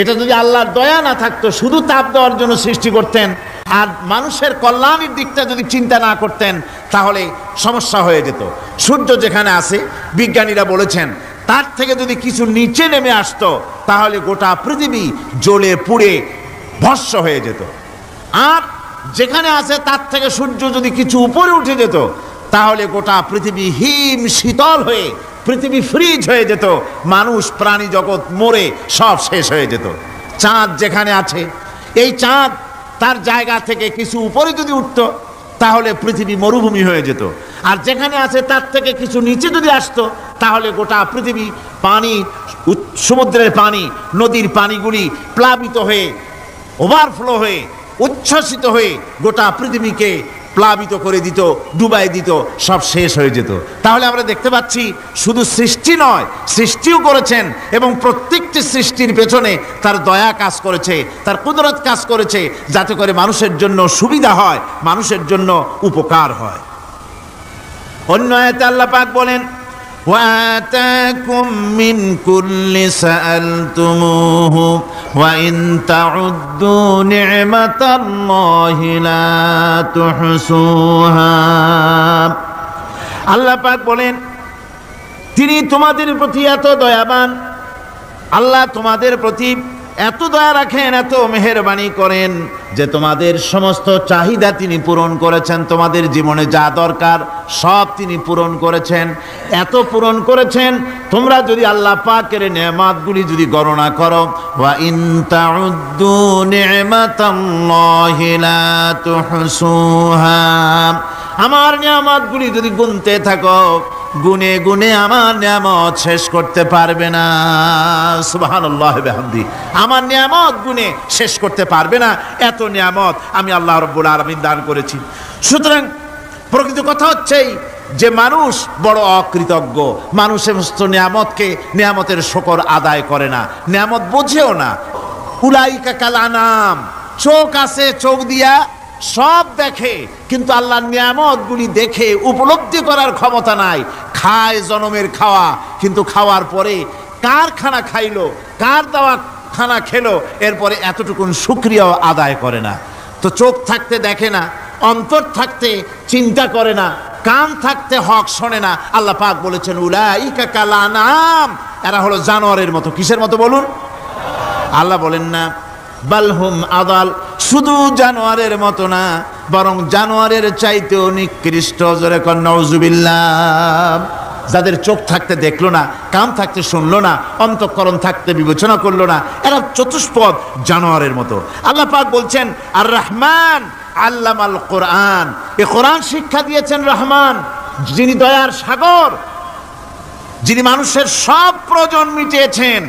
এটা যদি আল্লাহর দয়া না থাকতো, শুধু তাপ দেওয়ার জন্য সৃষ্টি করতেন আর মানুষের কল্যাণের দিকটা যদি চিন্তা না করতেন তাহলে সমস্যা হয়ে যেত। সূর্য যেখানে আছে, বিজ্ঞানীরা বলেছেন তার থেকে যদি কিছু নিচে নেমে আসতো তাহলে গোটা পৃথিবী জ্বলে পুড়ে ভস্ম হয়ে যেত। আর যেখানে আছে তার থেকে সূর্য যদি কিছু উপরে উঠে যেত তাহলে গোটা পৃথিবী হিম শীতল হয়ে পৃথিবী ফ্রিজ হয়ে যেত, মানুষ প্রাণী জগৎ মরে সব শেষ হয়ে যেত। চাঁদ যেখানে আছে, এই চাঁদ তার জায়গা থেকে কিছু উপরে যদি উঠতো তাহলে পৃথিবী মরুভূমি হয়ে যেত। আর যেখানে আছে তার থেকে কিছু নিচে যদি আসতো তাহলে গোটা পৃথিবী পানি, সমুদ্রের পানি, নদীর পানিগুলি প্লাবিত হয়ে, ওভারফ্লো হয়ে, উচ্ছ্বসিত হয়ে গোটা পৃথিবীকে প্লাবিত করে দিত, ডুবাই দিত, সব শেষ হয়ে যেত। তাহলে আমরা দেখতে পাচ্ছি শুধু সৃষ্টি নয়, সৃষ্টিও করেছেন এবং প্রত্যেকটি সৃষ্টির পেছনে তার দয়া কাজ করেছে, তার কুদরত কাজ করেছে, যাতে করে মানুষের জন্য সুবিধা হয়, মানুষের জন্য উপকার হয়। অন্য আয়াতে আল্লাহ পাক বলেন وآتاكم من كل سألتموه وإن تعدوا نعمة الله لا تحصوها। আল্লাহ পাক বলেন তিনি তোমাদের প্রতি এত দয়াবান, আল্লাহ তোমাদের প্রতি এত দয়া রাখেন, এত মেহেরবানি করেন যে তোমাদের সমস্ত চাহিদা তিনি পূরণ করেছেন। তোমাদের জীবনে যা দরকার সব তিনি পূরণ করেছেন, এত পূরণ করেছেন তোমরা যদি আল্লাহ পাকের নেয়ামতগুলি যদি গণনা করো, ওয়া ইন তাউদ্দু নি'মাতাল্লাহি লা তুহসুহা, আমার নিয়ামতগুলি যদি গুনতে থাকো গুনে গুনে আমার নিয়ামত শেষ করতে পারবে না। সুবহানাল্লাহ বিহামদি, আমার নিয়ামত গুনে শেষ করতে পারবে না, এত নিয়ামত আমি আল্লাহ রাব্বুল আলামিন দান করেছি। সুতরাং প্রকৃত কথা হচ্ছে যে মানুষ বড় অকৃতজ্ঞ, মানুষ সমস্ত নিয়ামতকে, নিয়ামতের শুকর আদায় করে না, নিয়ামত বোঝেও না। উলাইকা কাল আনাম, চোখ আছে, চোখ দিয়া সব দেখে কিন্তু আল্লাহর নিয়ামতগুলি দেখে উপলব্ধি করার ক্ষমতা নাই। খায় জনমের খাওয়া, কিন্তু খাওয়ার পরে কার খানা খাইলো, কার দেওয়া খানা খেলো, এরপরে এতটুকুন শুকরিয়াও আদায় করে না। তো চোখ থাকতে দেখে না, অন্তর থাকতে চিন্তা করে না, কান থাকতে হক শোনে না। আল্লাহ পাক বলেছেন উলাইকা কাল আনাম, এরা হলো জানোয়ারের মতো। কিসের মতো বলুন? আল্লাহ বলেন না বালহুম আদাল, শুধু জানোয়ারের মতো না, বরং জানোয়ারের চাইতেও নিকৃষ্ট। জোরে কোন নাউজুবিল্লাহ। যাদের চোখ থাকতে দেখলো না, কান থাকতে শুনলো না, অন্তঃকরণ থাকতে বিবেচনা করলো না, এরা চতুষ্পদ জানোয়ারের মতো। আল্লাহ পাক বলছেন আর রহমান আল্লামাল কোরআন, এ কোরআন শিক্ষা দিয়েছেন রহমান, যিনি দয়ার সাগর, যিনি মানুষের সব প্রয়োজন মিটিয়েছেন।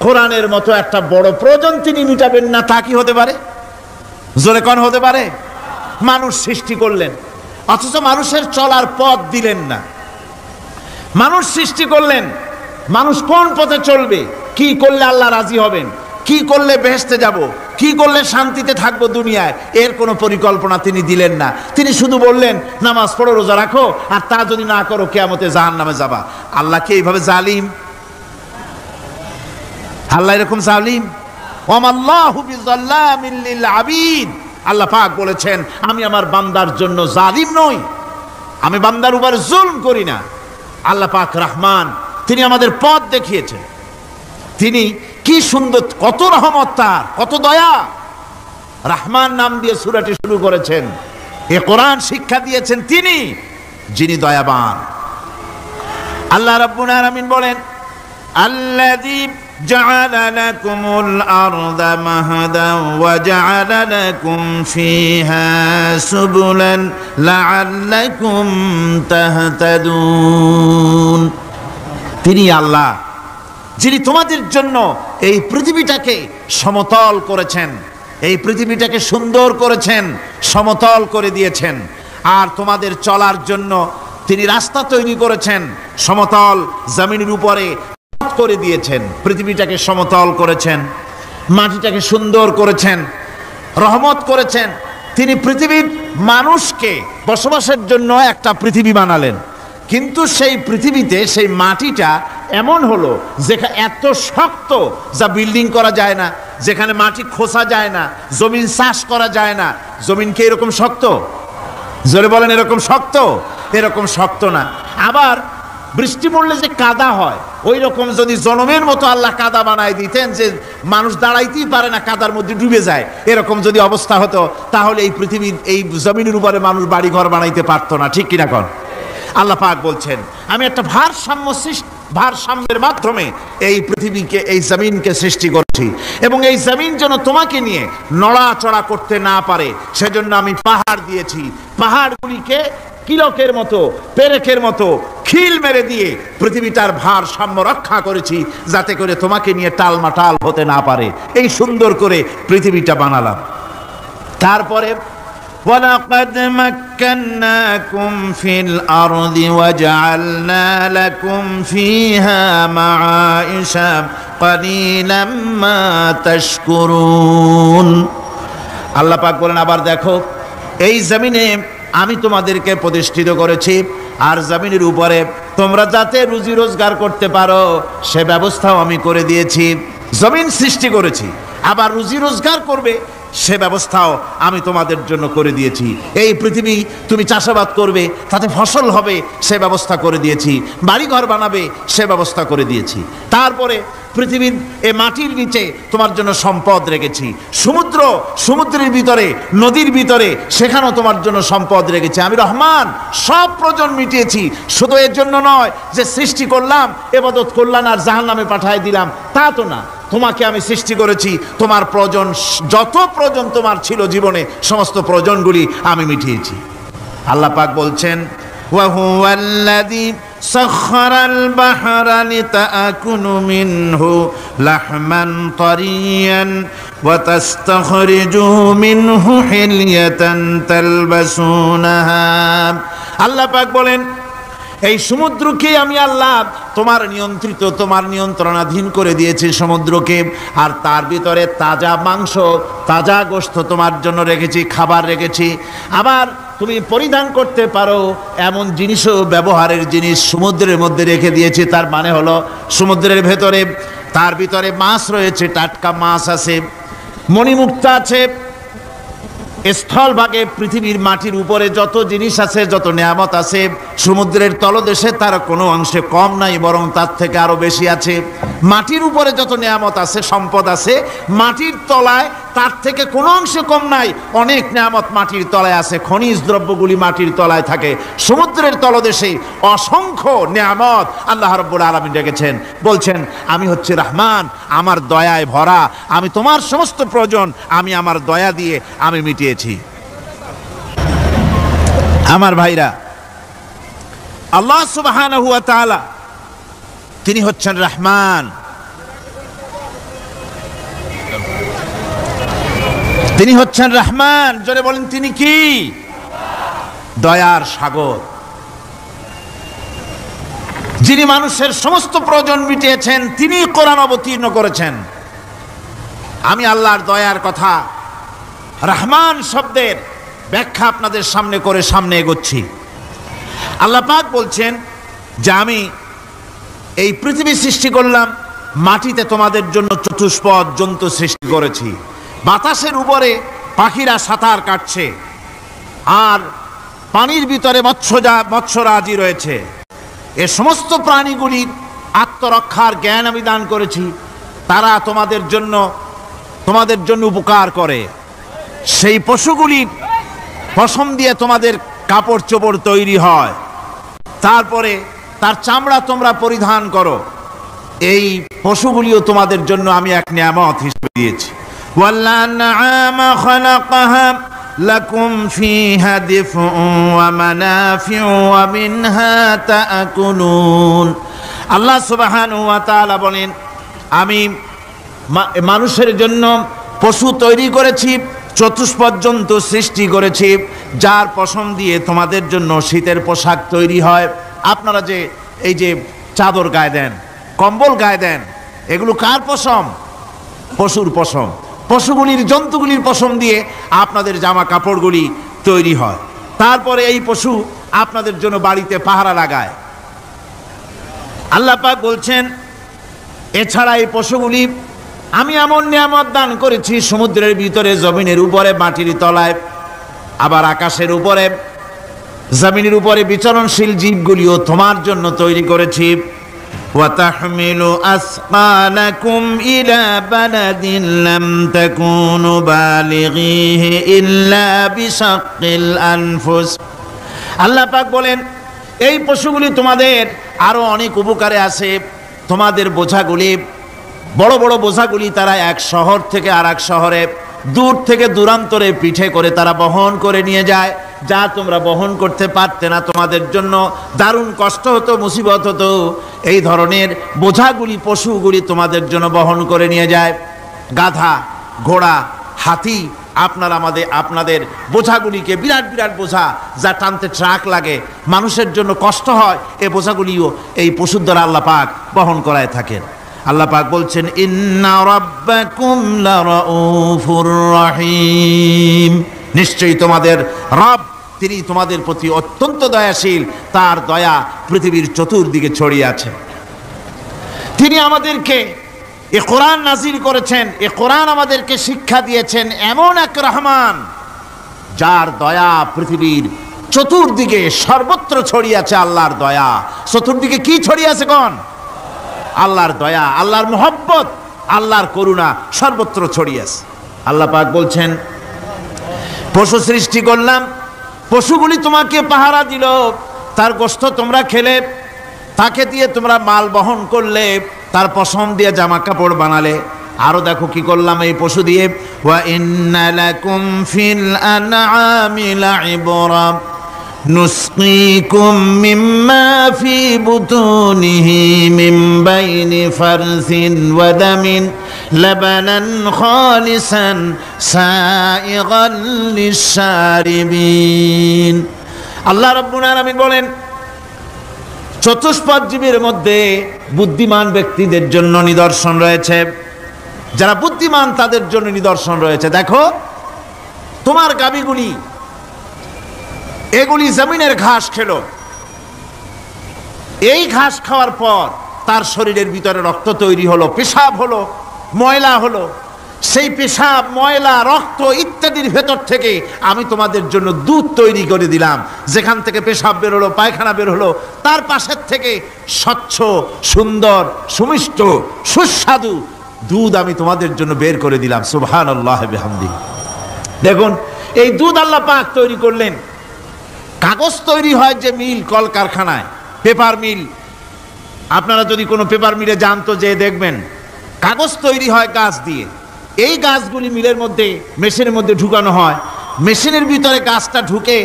কোরআনের মতো একটা বড় প্রয়োজন তিনি মিটাবেন না, তা কি হতে পারে? জোরে কোন হতে পারে? মানুষ সৃষ্টি করলেন অথচ মানুষের চলার পথ দিলেন না। মানুষ সৃষ্টি করলেন, মানুষ কোন পথে চলবে, কি করলে আল্লাহ রাজি হবেন, কি করলে বেহেশতে যাব, কি করলে শান্তিতে থাকবো দুনিয়ায়, এর কোনো পরিকল্পনা তিনি দিলেন না। তিনি শুধু বললেন নামাজ পড়ো, রোজা রাখো, আর তা যদি না করো কিয়ামতে জাহান্নামে যাবা। আল্লাহ কি এইভাবে জালিম? আল্লাহ এরকম জালিম? ওয়ামাল্লাহু বিযাল্লামিল লিল আবিদ। আল্লাহ পাক বলেছেন আমি আমার বান্দার জন্য জালিম নই, আমি বান্দার উপর জুলম করি না। আল্লাহ পাক রহমান, তিনি আমাদের পথ দেখিয়েছেন। তিনি কি সুন্দর, কত রহমত তার, কত দয়া। রহমান নাম দিয়ে সূরাটি শুরু করেছেন। এ কোরআন শিক্ষা দিয়েছেন তিনি, যিনি দয়াবান। আল্লাহ রাব্বুল আলামিন বলেন, আল্লাযী জাআলা লাকুমুল আরদা মাহাদান ওয়া জাআলা লাকুম ফীহা সুবুলান লাআল্লাকুম তাহতাদুন। তিনি আল্লাহ যিনি তোমাদের জন্য এই পৃথিবীটাকে সমতল করেছেন, এই পৃথিবীটাকে সুন্দর করেছেন, সমতল করে দিয়েছেন। আর তোমাদের চলার জন্য তিনি রাস্তা তৈরি করেছেন, সমতল জমিনের উপরে করে দিয়েছেন, পৃথিবীটাকে সমতল করেছেন, মাটিটাকে সুন্দর করেছেন, রহমত করেছেন। তিনি পৃথিবীর মানুষকে বসবাসের জন্য একটা পৃথিবী বানালেন, কিন্তু সেই পৃথিবীতে সেই মাটিটা এমন হলো যেখানে এত শক্ত যা বিল্ডিং করা যায় না, যেখানে মাটি খোসা যায় না, জমিন চাষ করা যায় না। জমিন কি এরকম শক্ত? জোরে বলেন, এরকম শক্ত? এরকম শক্ত না। আবার বৃষ্টি পড়লে যে কাদা হয়, ওই রকম যদি জনমের মতো আল্লাহ কাদা বানায় দিতেন যে মানুষ দাঁড়াইতেই পারে না, কাদার মধ্যে ডুবে যায়, এরকম যদি অবস্থা হতো, তাহলে এই পৃথিবীর এই জমিনের উপরে মানুষ বাড়ি ঘর বানাইতে পারতো না। ঠিক কিনা কন? আল্লাহ পাক বলছেন, আমি একটা ভারসাম্যের মাধ্যমে এই পৃথিবীকে, এই জমিনকে সৃষ্টি করছি, এবং এই জমিন যেন তোমাকে নিয়ে নড়াচড়া করতে না পারে সেজন্য আমি পাহাড় দিয়েছি। পাহাড়গুলিকে কিলকের মতো, পেরেকের মতো খিল মেরে দিয়ে পৃথিবীটার ভারসাম্য রক্ষা করেছি, যাতে করে তোমাকে নিয়ে টালমাটাল হতে না পারে। এই সুন্দর করে পৃথিবীটা বানালাম। তারপরে وَلَقَدْ مَكَّنَّاكُمْ فِي الْأَرْضِ وَجَعَلْنَا لَكُمْ فِيهَا مَعَائِشَ قَلِيلًا مَا تَشْكُرُونَ। আল্লাহ পাক বলেন, আবার দেখো, এই জমিনে আমি তোমাদেরকে প্রতিষ্ঠিত করেছি, আর জমিনের উপরে তোমরা যাতে রুজি রোজগার করতে পারো সে ব্যবস্থাও আমি করে দিয়েছি। জমিন সৃষ্টি করেছি, আবার রুজি রোজগার করবে সে ব্যবস্থাও আমি তোমাদের জন্য করে দিয়েছি। এই পৃথিবী তুমি চাষাবাদ করবে, তাতে ফসল হবে সে ব্যবস্থা করে দিয়েছি, বাড়িঘর বানাবে সে ব্যবস্থা করে দিয়েছি। তারপরে পৃথিবীর এ মাটির নিচে তোমার জন্য সম্পদ রেখেছি, সমুদ্রের ভিতরে, নদীর ভিতরে, সেখানেও তোমার জন্য সম্পদ রেখেছি। আমি রহমান, সব প্রয়োজন মিটিয়েছি। শুধু এর জন্য নয় যে সৃষ্টি করলাম, ইবাদত করলাম আর জাহান্নামে পাঠিয়ে দিলাম, তা তো না। তোমাকে আমি সৃষ্টি করেছি, তোমার প্রয়োজন, যত প্রয়োজন তোমার ছিল জীবনে, সমস্ত প্রয়োজনগুলি আমি মিটিয়েছি। আল্লাহ পাক বলছেন, وهو الذي سخر البحر لتأكلوا منه لحما طريا وتستخرجوا منه حلية تلبسونها। আল্লাহ পাক বলেন, এই সমুদ্রকে আমি আল্লাহ তোমার নিয়ন্ত্রিত, তোমার নিয়ন্ত্রণাধীন করে দিয়েছি সমুদ্রকে, আর তার ভিতরে তাজা মাংস, তাজা গোশত তোমার জন্য রেখেছি, খাবার রেখেছি। আবার তুমি পরিধান করতে পারো এমন জিনিসও, ব্যবহারের জিনিস সমুদ্রের মধ্যে রেখে দিয়েছি। তার মানে হলো সমুদ্রের ভেতরে, তার ভিতরে মাছ রয়েছে, টাটকা মাছ আছে, মণিমুক্তা আছে। স্থলভাগে পৃথিবীর মাটির উপরে যত জিনিস আছে, যত নিয়ামত আছে, সমুদ্রের তলদেশে তার কোনো অংশে কম নাই, বরং তার থেকে আরো বেশি আছে। মাটির উপরে যত নিয়ামত আছে, সম্পদ আছে, মাটির তলায় তার থেকে কোনো অংশে কম নাই। অনেক নিয়ামত মাটির তলায় আছে, খনিজ দ্রব্যগুলি মাটির তলায় থাকে। সমুদ্রের তলদেশে অসংখ্য নিয়ামত আল্লাহ রাব্বুল আলামিন রেখেছেন। বলছেন, আমি হচ্ছে রহমান, আমার দয়ায় ভরা, আমি তোমার সমস্ত প্রয়োজন আমি আমার দয়া দিয়ে আমি মিটিয়েছি। আমার ভাইরা, আল্লাহ সুবহানাহু ওয়া তাআলা তিনি হচ্ছেন রহমান, তিনি হচ্ছেন রহমান। জোরে বলেন, তিনি কি? দয়ার সাগর, যিনি মানুষের সমস্ত প্রয়োজন মিটিয়েছেন, তিনি কোরআন অবতীর্ণ করেছেন। আমি আল্লাহর দয়ার কথা, রহমান শব্দের ব্যাখ্যা আপনাদের সামনে করে সামনে এগোচ্ছি। আল্লাহ পাক বলছেন যে আমি এই পৃথিবী সৃষ্টি করলাম, মাটিতে তোমাদের জন্য চতুষ্পদ জন্তু সৃষ্টি করেছি, বাতাসের উপরে পাখিরা সাঁতার কাটছে, আর পানির ভিতরে মৎস্যরাজি রয়েছে। এ সমস্ত প্রাণীগুলির আত্মরক্ষার জ্ঞান আমি দান করেছি, তারা তোমাদের জন্য উপকার করে। সেই পশুগুলির পশম দিয়ে তোমাদের কাপড় চোপড় তৈরি হয়, তারপরে তার চামড়া তোমরা পরিধান করো। এই পশুগুলিও তোমাদের জন্য আমি এক নিয়ামত হিসেবে দিয়েছি। ওয়াল-আনআম খালাকাহা লাকুম ফীহা দিফউন ওয়া মানাফিউ ওয়া মিনহা তা'কুলুন। আল্লাহ সুবহানাহু ওয়া তাআলা বলেন, আমি মানুষের জন্য পশু তৈরি করেছি, চতুষ্পদ জন্তু সৃষ্টি করেছি, যার পশম দিয়ে তোমাদের জন্য শীতের পোশাক তৈরি হয়। আপনারা যে এই যে চাদর গায়ে দেন, কম্বল গায়ে দেন, এগুলো কার পশম? পশুর পশম। পশুগুলির, জন্তুগুলির পশম দিয়ে আপনাদের জামা কাপড়গুলি তৈরি হয়। তারপরে এই পশু আপনাদের জন্য বাড়িতে পাহারা লাগায়। আল্লাহ পাক বলছেন, এছাড়া এই পশুগুলি আমি এমন নিয়ামত দান করেছি, সমুদ্রের ভিতরে, জমিনের উপরে, মাটির তলায়, আবার আকাশের উপরে, জমিনের উপরে বিচরণশীল জীবগুলিও তোমার জন্য তৈরি করেছি। وَتَحْمِلُ أَثْقَالَكُمْ إِلَى بَلَدٍ لَمْ تَكُونُوا بَالِغِيهِ إِلَّا بِشَقِّ الْأَنفُسِ। আল্লাহ পাক বলেন, এই পশুগুলি তোমাদের আরো অনেক উপকারে আসে। তোমাদের বোঝাগুলি, বড় বড় বোঝাগুলি তারা এক শহর থেকে আর এক শহরে, দূর থেকে দূরান্তরে পিঠে করে তারা বহন করে নিয়ে যায়, যা তোমরা বহন করতে পারতে না। তোমাদের জন্য দারুণ কষ্ট হতো, মুসিবত হতো। এই ধরনের বোঝাগুলি, পশুগুলি তোমাদের জন্য বহন করে নিয়ে যায়। গাধা, ঘোড়া, হাতি আপনাদের বোঝাগুলিকে, বিরাট বিরাট বোঝা যা টানতে ট্রাক লাগে, মানুষের জন্য কষ্ট হয়, এই বোঝাগুলিও এই পশুর দ্বারা আল্লাহ পাক বহন করায় থাকেন। আল্লাহ পাক বলছেন, ইন্না রাব্বাকুম লারাউফুর রহিম। নিশ্চয়ই তোমাদের রব, তিনি তোমাদের প্রতি অত্যন্ত দয়াশীল, তার দয়া পৃথিবীর চতুর্দিকে ছড়িয়ে আছে। তিনি আমাদেরকে এ কোরআন নাজিল করেছেন, এ কোরআন আমাদেরকে শিক্ষা দিয়েছেন এমন এক রহমান, যার দয়া পৃথিবীর চতুর্দিকে সর্বত্র ছড়িয়ে আছে। আল্লাহর দয়া চতুর্দিকে কি ছড়িয়ে আছে কোন? আল্লাহর দয়া, আল্লাহর মুহাব্বত, আল্লাহর করুণা সর্বত্র ছড়িয়ে আছে। আল্লাহ পাক বলছেন, পশু সৃষ্টি করলাম, পশুগুলি তোমাকে পাহারা দিল, তার গোশত তোমরা খেলে, তাকে দিয়ে তোমরা মাল বহন করলে, তার পশম দিয়ে জামা কাপড় বানালে। আরো দেখো কি করলাম এই পশু দিয়ে, ওয়া ইন্না লাকুম ফিল আনআমি লাইবরা নুসকিকুম মিম্মা ফি বুতুনিহি মিন বাইনি ফারসিন ওয়া দামিন লাবানান খালিসান সাইগান লিশ-শারিবিন। আল্লাহ রাব্বুল আলামিন বলেন, চতুষ্পদ জীবের মধ্যে বুদ্ধিমান ব্যক্তিদের জন্য নিদর্শন রয়েছে। যারা বুদ্ধিমান তাদের জন্য নিদর্শন রয়েছে। দেখো, তোমার গাভীগুলি, এগুলি জমিনের ঘাস খেলো, এই ঘাস খাওয়ার পর তার শরীরের ভিতরে রক্ত তৈরি হলো, পেশাব হলো, ময়লা হলো। সেই পেশাব, ময়লা, রক্ত ইত্যাদির ভেতর থেকে আমি তোমাদের জন্য দুধ তৈরি করে দিলাম। যেখান থেকে পেশাব বের হলো, পায়খানা বের হলো, তার পাশের থেকে স্বচ্ছ, সুন্দর, সুমিষ্ট, সুস্বাদু দুধ আমি তোমাদের জন্য বের করে দিলাম। সুবহানাল্লাহ বিহামদিহি। দেখুন, এই দুধ আল্লাহ পাক তৈরি করলেন। কাগজ তৈরি হয় যে মিল, কলকারখানায়, পেপার মিল। আপনারা যদি কোনো পেপার মিলে যান তো যে দেখবেন কাগজ তৈরি হয় গাছ দিয়ে। এই গাছগুলি মিলের মধ্যে, মেশিনের মধ্যে ঢুকানো হয়। মেশিনের ভিতরে গাছটা ঢুকে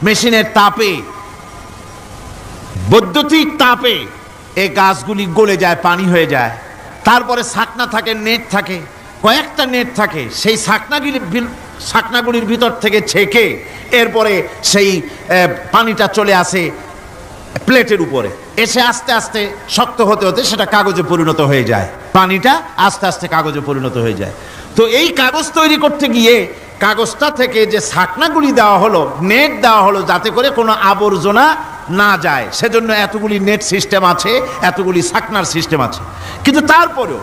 মেশিনের তাপে, বৈদ্যুতিক তাপে এই গাছগুলি গলে যায়, পানি হয়ে যায়। তারপরে ছাকনা থাকে, নেট থাকে, কয়েকটা নেট থাকে। সেই ছাকনাগুলির ভিতর থেকে ছেঁকে এরপরে সেই পানিটা চলে আসে প্লেটের উপরে, এসে আস্তে আস্তে শক্ত হতে হতে সেটা কাগজে পরিণত হয়ে যায়। পানিটা আস্তে আস্তে কাগজে পরিণত হয়ে যায়। তো এই কাগজ তৈরি করতে গিয়ে কাগজটা থেকে যে ছাকনাগুলি দেওয়া হলো, নেট দেওয়া হলো, যাতে করে কোনো আবর্জনা না যায়, সেজন্য এতগুলি নেট সিস্টেম আছে, এতগুলি ছাকনার সিস্টেম আছে। কিন্তু তারপরেও,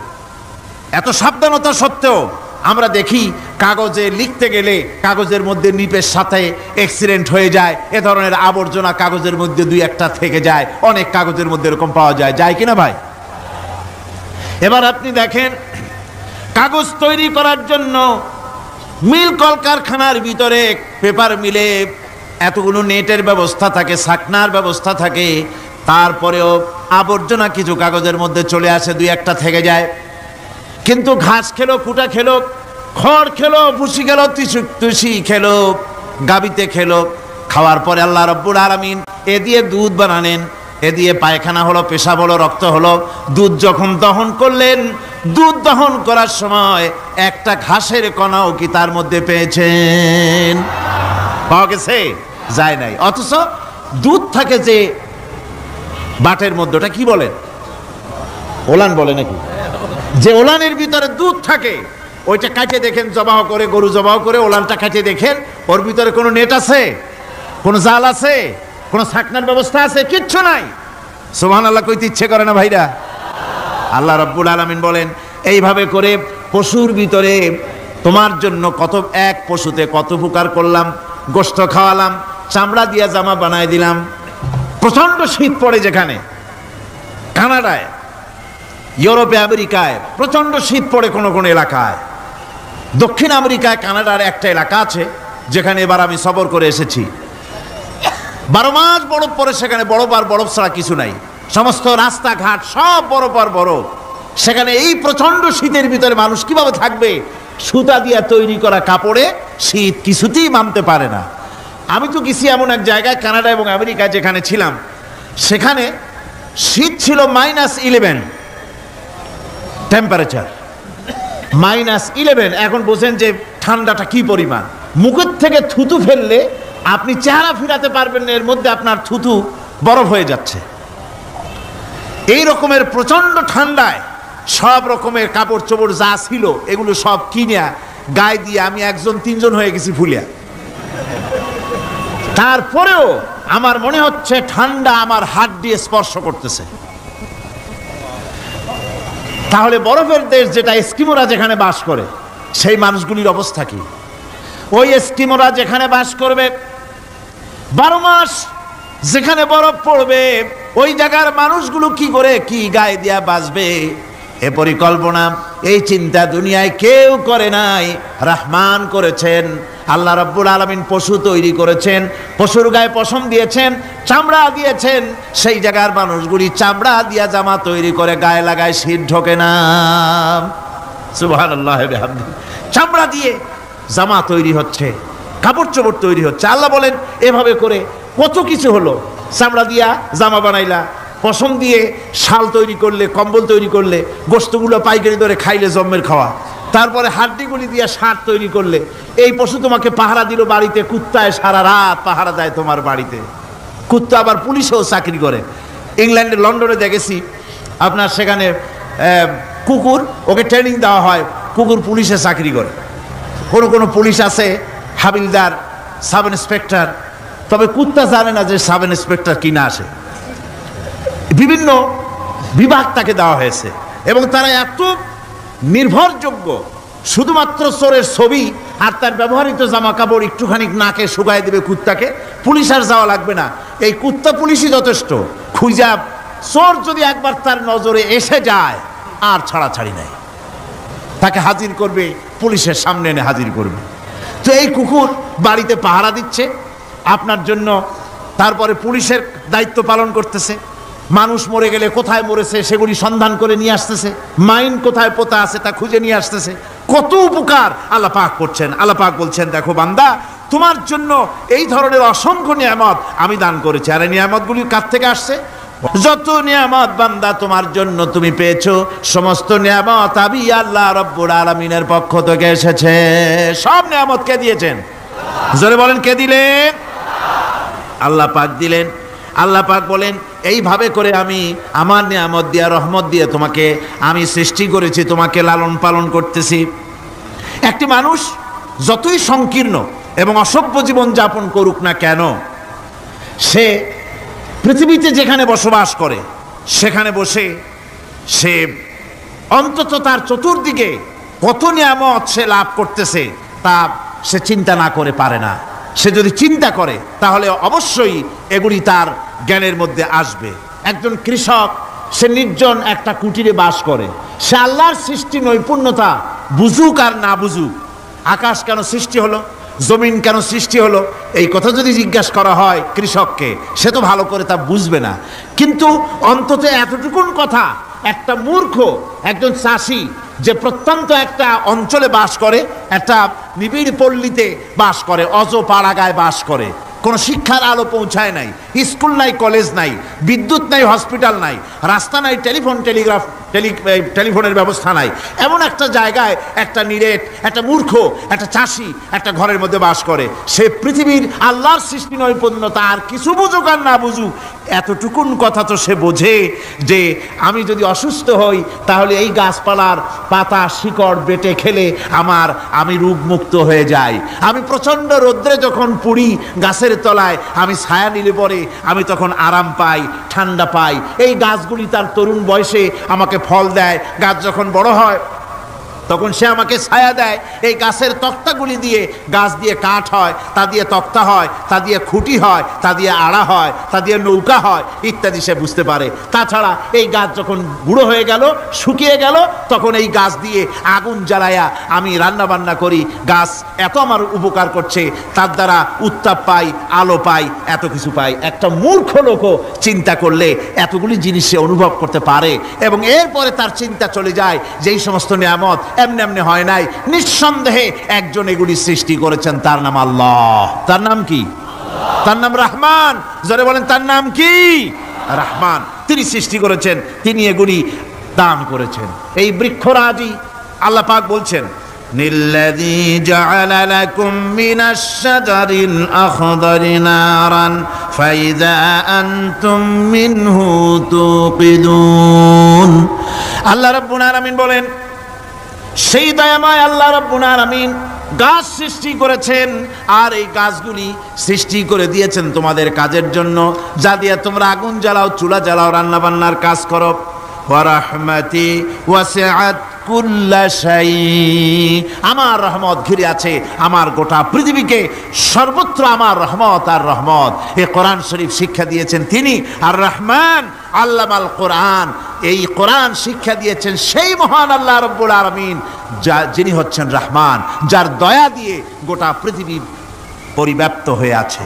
এত সাবধানতা সত্ত্বেও আমরা দেখি কাগজে লিখতে গেলে কাগজের মধ্যে নিপের সাথে অ্যাক্সিডেন্ট হয়ে যায়। এ ধরনের আবর্জনা কাগজের মধ্যে দুই একটা থেকে যায়। অনেক কাগজের মধ্যে এরকম পাওয়া যায়, যায় কিনা ভাই? এবার আপনি দেখেন, কাগজ তৈরি করার জন্য মিল কলকারখানার ভিতরে পেপার মিলে এতগুলো নেটের ব্যবস্থা থাকে, ছাকনার ব্যবস্থা থাকে, তারপরেও আবর্জনা কিছু কাগজের মধ্যে চলে আসে, দুই একটা থেকে যায়। কিন্তু ঘাস খেলো, কুটা খেলো, খড় খেলো, ভুসি খেলো, তুষি খেলো, গাবিতে খেলো, খাওয়ার পরে আল্লাহ রাব্বুল আলামিন এ দিয়ে দুধ বানালেন, এ দিয়ে পায়খানা হলো, পেশাব হলো, রক্ত হলো। দুধ যখন দহন করলেন, দুধ দহন করার সময় একটা ঘাসের কণাও কি তার মধ্যে পেয়েছেন? পাওয়া গেছে? যায় নাই। অথচ দুধ থাকে যে বাটের মধ্যে, ওটা কি বলেন? ওলান বলে নাকি? যে ওলানের ভিতরে দুধ থাকে, ওইটা কাটে দেখেন, জবাহ করে, গরু জবাহ করে ওলানটা কাটে দেখেন, ওর ভিতরে কোনো নেট আছে, কোনো জাল আছে, কোনো ছাকনার ব্যবস্থা আছে? কিচ্ছু নাই। সুবহানাল্লাহ কইতে ইচ্ছে করে না ভাইরা? আল্লাহ রাব্বুল আলামিন বলেন, এইভাবে করে পশুর ভিতরে তোমার জন্য কত, এক পশুতে কত উপকার করলাম, গোশত খাওয়ালাম, চামড়া দিয়া জামা বানায় দিলাম। প্রচন্ড শীত পড়ে যেখানে, কানাডায়, ইউরোপে, আমেরিকায় প্রচন্ড শীত পড়ে কোন কোন এলাকায়। দক্ষিণ আমেরিকায় কানাডার একটা এলাকা আছে যেখানে এবার আমি সফর করে এসেছি। 12 মাস বরফ পড়ে সেখানে, বরফ আর বরফ ছাড়া কিছু নাই, সমস্ত রাস্তাঘাট সব বরফ আর বরফ। সেখানে এই প্রচন্ড শীতের ভিতরে মানুষ কিভাবে থাকবে? সুতা দিয়া তৈরি করা কাপড়ে শীত কিছুতেই মানতে পারে না। আমি তো গেছি এমন এক জায়গায়, কানাডা এবং আমেরিকায় যেখানে ছিলাম, সেখানে শীত ছিল -11 টেম্পারেচার, -11। এখন বোঝেন যে ঠান্ডাটা কি পরিমাণ। মুখের থেকে থুতু ফেললে আপনি চেহারা ফিরাতে পারবেন না, এর মধ্যে আপনার থুতু বরফ হয়ে যাচ্ছে। এই রকমের প্রচন্ড ঠান্ডায় সব রকমের কাপড় চোপড় যা ছিল এগুলো সব কিনে গায়ে দিয়ে আমি 1-3 হয়ে গেছি ফুলিয়া। তারপরেও আমার মনে হচ্ছে ঠান্ডা আমার হাত দিয়ে স্পর্শ করতেছে। তাহলে বরফের দেশ যেটা, এস্কিমোরা যেখানে বাস করে, সেই মানুষগুলির অবস্থা কি? ওই এস্কিমোরা যেখানে বাস করবে, 12 মাস যেখানে বরফ পড়বে, ওই জায়গার মানুষগুলো কি করে, কি গায়ে দিয়া বাঁচবে? এ পরিকল্পনা, এই চিন্তা দুনিয়ায় কেউ করে নাই, রহমান করেছেন। আল্লাহ রাব্বুল আলামিন পশু তৈরি করেছেন, পশুর গায়ে পশম দিয়েছেন, চামড়া দিয়েছেন। সেই জায়গার মানুষগুলি চামড়া দিয়া জামা তৈরি করে গায়ে লাগায়, শীত ঢোকে না। সুবহানাল্লাহ বিহামদিহি। চামড়া দিয়ে জামা তৈরি হচ্ছে, কাপড় চোপড় তৈরি হচ্ছে। আল্লাহ বলেন, এভাবে করে কত কিছু হলো। চামড়া দিয়া জামা বানাইলা, পশম দিয়ে শাল তৈরি করলে, কম্বল তৈরি করলে, গোশতগুলো পাইকারি দরে খাইলে জম্মের খাওয়া। তারপরে হাড্ডিগুলি দিয়ে শার্ট তৈরি করলে। এই পশু তোমাকে পাহারা দিল বাড়িতে, কুত্তায় সারা রাত পাহারা দেয় তোমার বাড়িতে। কুত্তা আবার পুলিশেও চাকরি করে। ইংল্যান্ডে, লন্ডনে দেখেছি আপনার, সেখানে কুকুর, ওকে ট্রেনিং দেওয়া হয়, কুকুর পুলিশে চাকরি করে। কোনো পুলিশ আছে হাবিলদার, সাব ইন্সপেক্টর, তবে কুত্তা জানে না যে সাব ইন্সপেক্টর কিনা আসে। বিভিন্ন বিভাগ তাকে দেওয়া হয়েছে এবং তারা এত নির্ভরযোগ্য, শুধুমাত্র চোরের ছবি আর তার ব্যবহৃত জামা কাপড় একটুখানি নাকে শুকায় দেবে কুত্তাকে, পুলিশ আর যাওয়া লাগবে না। এই কুত্তা পুলিশই যথেষ্ট। খুঁজা চোর যদি একবার তার নজরে এসে যায়, আর ছাড়াছাড়ি নাই, তাকে হাজির করবে, পুলিশের সামনে এনে হাজির করবে। তো এই কুকুর বাড়িতে পাহারা দিচ্ছে আপনার জন্য, তারপরে পুলিশের দায়িত্ব পালন করতেছে। মানুষ মরে গেলে কোথায় মরেছে সেগুলি সন্ধান করে নিয়ে আসতেছে, মাইন কোথায় পোতা আছে তা খুঁজে নিয়ে আসতেছে। কত উপকার আল্লাহ পাক করছেন। আল্লাহ পাক বলছেন, দেখো বান্দা, তোমার জন্য এই ধরনের অসংখ্য নিয়ামত আমি দান করেছি। আর এই নিয়ামতগুলি কার থেকে আসছে? যত নিয়ামত বান্দা তোমার জন্য তুমি পেয়েছো, সমস্ত নিয়ামত আমি আল্লাহ রাব্বুল আলামিনের পক্ষ থেকে এসেছে। সব নিয়ামত কে দিয়েছেন? জোরে বলেন, কে দিলেন? আল্লাহ পাক দিলেন। আল্লাহ পাক বলেন, এইভাবে করে আমি আমার নিয়ামত দিয়া, রহমত দিয়ে তোমাকে আমি সৃষ্টি করেছি, তোমাকে লালন পালন করতেছি। একটি মানুষ যতই সংকীর্ণ এবং অসভ্য জীবন যাপন করুক না কেন, সে পৃথিবীতে যেখানে বসবাস করে সেখানে বসে সে অন্তত তার চতুর্দিকে কত নিয়ামত সে লাভ করতেছে তা সে চিন্তা না করে পারে না। সে যদি চিন্তা করে তাহলে অবশ্যই এগুলি তার জ্ঞানের মধ্যে আসবে। একজন কৃষক সে নির্জন একটা কুটিরে বাস করে, সে আল্লাহর সৃষ্টি নৈপুণ্যতা বুঝুক আর না বুঝুক, আকাশ কেন সৃষ্টি হলো, জমিন কেন সৃষ্টি হলো, এই কথা যদি জিজ্ঞাসা করা হয় কৃষককে, সে তো ভালো করে তা বুঝবে না। কিন্তু অন্তত এতটুকুন কথা একটা মূর্খ একজন চাষি যে প্রত্যন্ত একটা অঞ্চলে বাস করে, একটা নিবিড় পল্লীতে বাস করে, অজপাড়াগায় বাস করে, কোনো শিক্ষার আলো পৌঁছায় নাই, স্কুল নাই, কলেজ নাই, বিদ্যুৎ নাই, হসপিটাল নাই, রাস্তা নাই, টেলিফোনের ব্যবস্থা নাই, এমন একটা জায়গায় একটা নিরেট, একটা মূর্খ, একটা চাষি একটা ঘরের মধ্যে বাস করে। সে পৃথিবীর আল্লাহর সৃষ্টি নৈপুণ্যতা আর কিছু বুঝুক আর না বুঝুক, এতটুকুন কথা তো সে বোঝে যে আমি যদি অসুস্থ হই তাহলে এই গাছপালার পাতা শিকড় বেটে খেলে আমি রোগমুক্ত হয়ে যাই। আমি প্রচণ্ড রৌদ্রে যখন পুড়ি গাছের তলায়, আমি ছায়া নিলে পরে আমি তখন আরাম পাই, ঠান্ডা পাই। এই গাছগুলি তার তরুণ বয়সে আমাকে ফল দেয়, গাছ যখন বড় হয় তখন সে আমাকে ছায়া দেয়। এই গাছের তক্তাগুলি দিয়ে, গাছ দিয়ে কাঠ হয়, তা দিয়ে তক্তা হয়, তা দিয়ে খুঁটি হয়, তা দিয়ে আড়া হয়, তা দিয়ে নৌকা হয় ইত্যাদি সে বুঝতে পারে। তাছাড়া এই গাছ যখন বুড়ো হয়ে গেল, শুকিয়ে গেল, তখন এই গাছ দিয়ে আগুন জ্বালায়া আমি রান্না বান্না করি। গাছ এত আমার উপকার করছে, তার দ্বারা উত্তাপ পাই, আলো পাই, এত কিছু পাই। একটা মূর্খ লোকও চিন্তা করলে এতগুলি জিনিস সে অনুভব করতে পারে, এবং এরপরে তার চিন্তা চলে যায় যে এই সমস্ত নিয়ামত এমনি এমনি হয় নাই, নিঃসন্দেহে একজন এগুলি সৃষ্টি করেছেন, তার নাম আল্লাহ। তার নাম কি? তার নাম রহমান। যারা বলেন তার নাম কি? রহমান। তিনি সৃষ্টি করেছেন, তিনি এগুলি দান করেছেন। এই বৃক্ষরাজি আল্লাহ পাক বলছেন, নিল্লাযী জাআলা লাকুম মিনাশ শাজারিল আখদারি নারান ফাইযা আনতুম মিনহু তুকিদুন। আল্লাহ রাব্বুল আলামিন বলেন, সেই দয়াময় আল্লাহ রাব্বুল আলামিন গাছ সৃষ্টি করেছেন, আর এই গাছগুলি সৃষ্টি করে দিয়েছেন তোমাদের কাজের জন্য, যা দিয়ে তোমরা আগুন জ্বালাও, চুলা জ্বালাও, রান্না বান্নার কাজ করো। ওয়া রাহমাতি ওয়াসিআত কুল্লা শাই, আমার রহমত ঘিরে আছে আমার গোটা পৃথিবীকে, সর্বত্র আমার রহমত আর রহমত। এই কোরআন শরীফ শিক্ষা দিয়েছেন তিনি, আর রহমান আল্লামাল কোরআন, এই কোরআন শিক্ষা দিয়েছেন সেই মহান আল্লাহ রাব্বুল আলামিন, যিনি হচ্ছেন রহমান, যার দয়া দিয়ে গোটা পৃথিবী পরিব্যাপ্ত হয়ে আছে।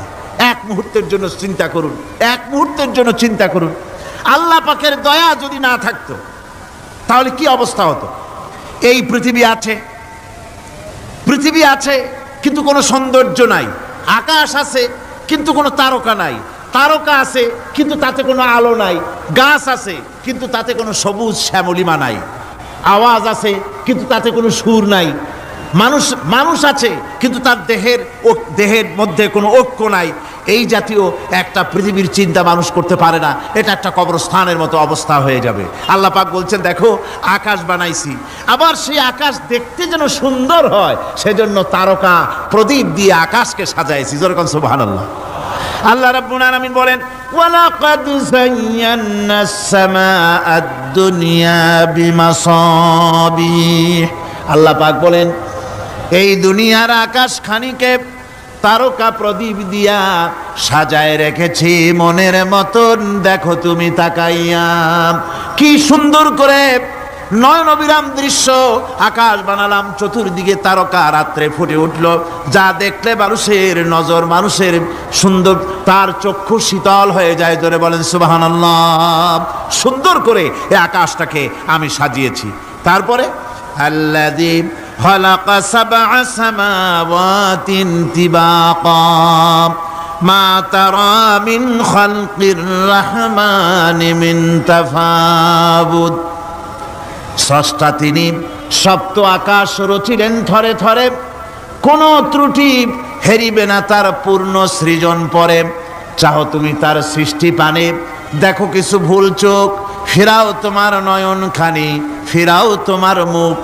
এক মুহূর্তের জন্য চিন্তা করুন, এক মুহূর্তের জন্য চিন্তা করুন, আল্লাহ পাকের দয়া যদি না থাকতো তাহলে কি অবস্থা হতো? এই পৃথিবী আছে কিন্তু কোনো সৌন্দর্য নাই, আকাশ আছে কিন্তু কোনো তারকা নাই, তারকা আছে কিন্তু তাতে কোনো আলো নাই, গাছ আছে কিন্তু তাতে কোনো সবুজ শ্যামলিমা নাই, আওয়াজ আছে কিন্তু তাতে কোনো সুর নাই, মানুষ আছে কিন্তু তার দেহের মধ্যে কোনো ঐক্য নাই। এই জাতীয় একটা পৃথিবীর চিন্তা মানুষ করতে পারে না, এটা একটা কবরস্থানের মতো অবস্থা হয়ে যাবে। আল্লাহ পাক বলছেন, দেখো আকাশ বানাইছি, আবার সেই আকাশ দেখতে যেন সুন্দর হয় সেজন্য তারকা প্রদীপ দিয়ে আকাশকে সাজাইছি। যেরকম সুবহানাল্লাহ। আল্লাহ রাব্বুল আলামিন বলেন, ওয়ালাকাদ যায়্যানাস সামাআদ দুনিয়া বিমাসাবিহ। আল্লাহ পাক বলেন, এই দুনিয়ার আকাশ খানিকে তারকা প্রদীপ দিয়া সাজায় রেখেছি মনের মতন, দেখো তুমি তাকাইয়া কি সুন্দর করে নয়ন অবিরাম দৃশ্য আকাশ বানালাম, চতুর্দিকে তারকা রাত্রে ফুটে উঠল, যা দেখলে মানুষের নজর, মানুষের সুন্দর, তার চক্ষু শীতল হয়ে যায়। জোরে বলেন সুবহানাল্লাহ। সুন্দর করে এই আকাশটাকে আমি সাজিয়েছি। তারপরে আল্লাযী খালাকা সাবআ সামাওয়াতিন তিবাকা মা তারা মিন খালকির রহমানি মিন তাফাবুত। স্রষ্টা তিনি সপ্ত আকাশ রচিলেন থরে থরে, কোনো ত্রুটি হেরিবে না তার পূর্ণ সৃজন পরে। চাহো তুমি তার সৃষ্টি পানে, দেখো কিছু ভুল চোখ, ফিরাও তোমার নয়ন খানি, ফিরাও তোমার মুখ।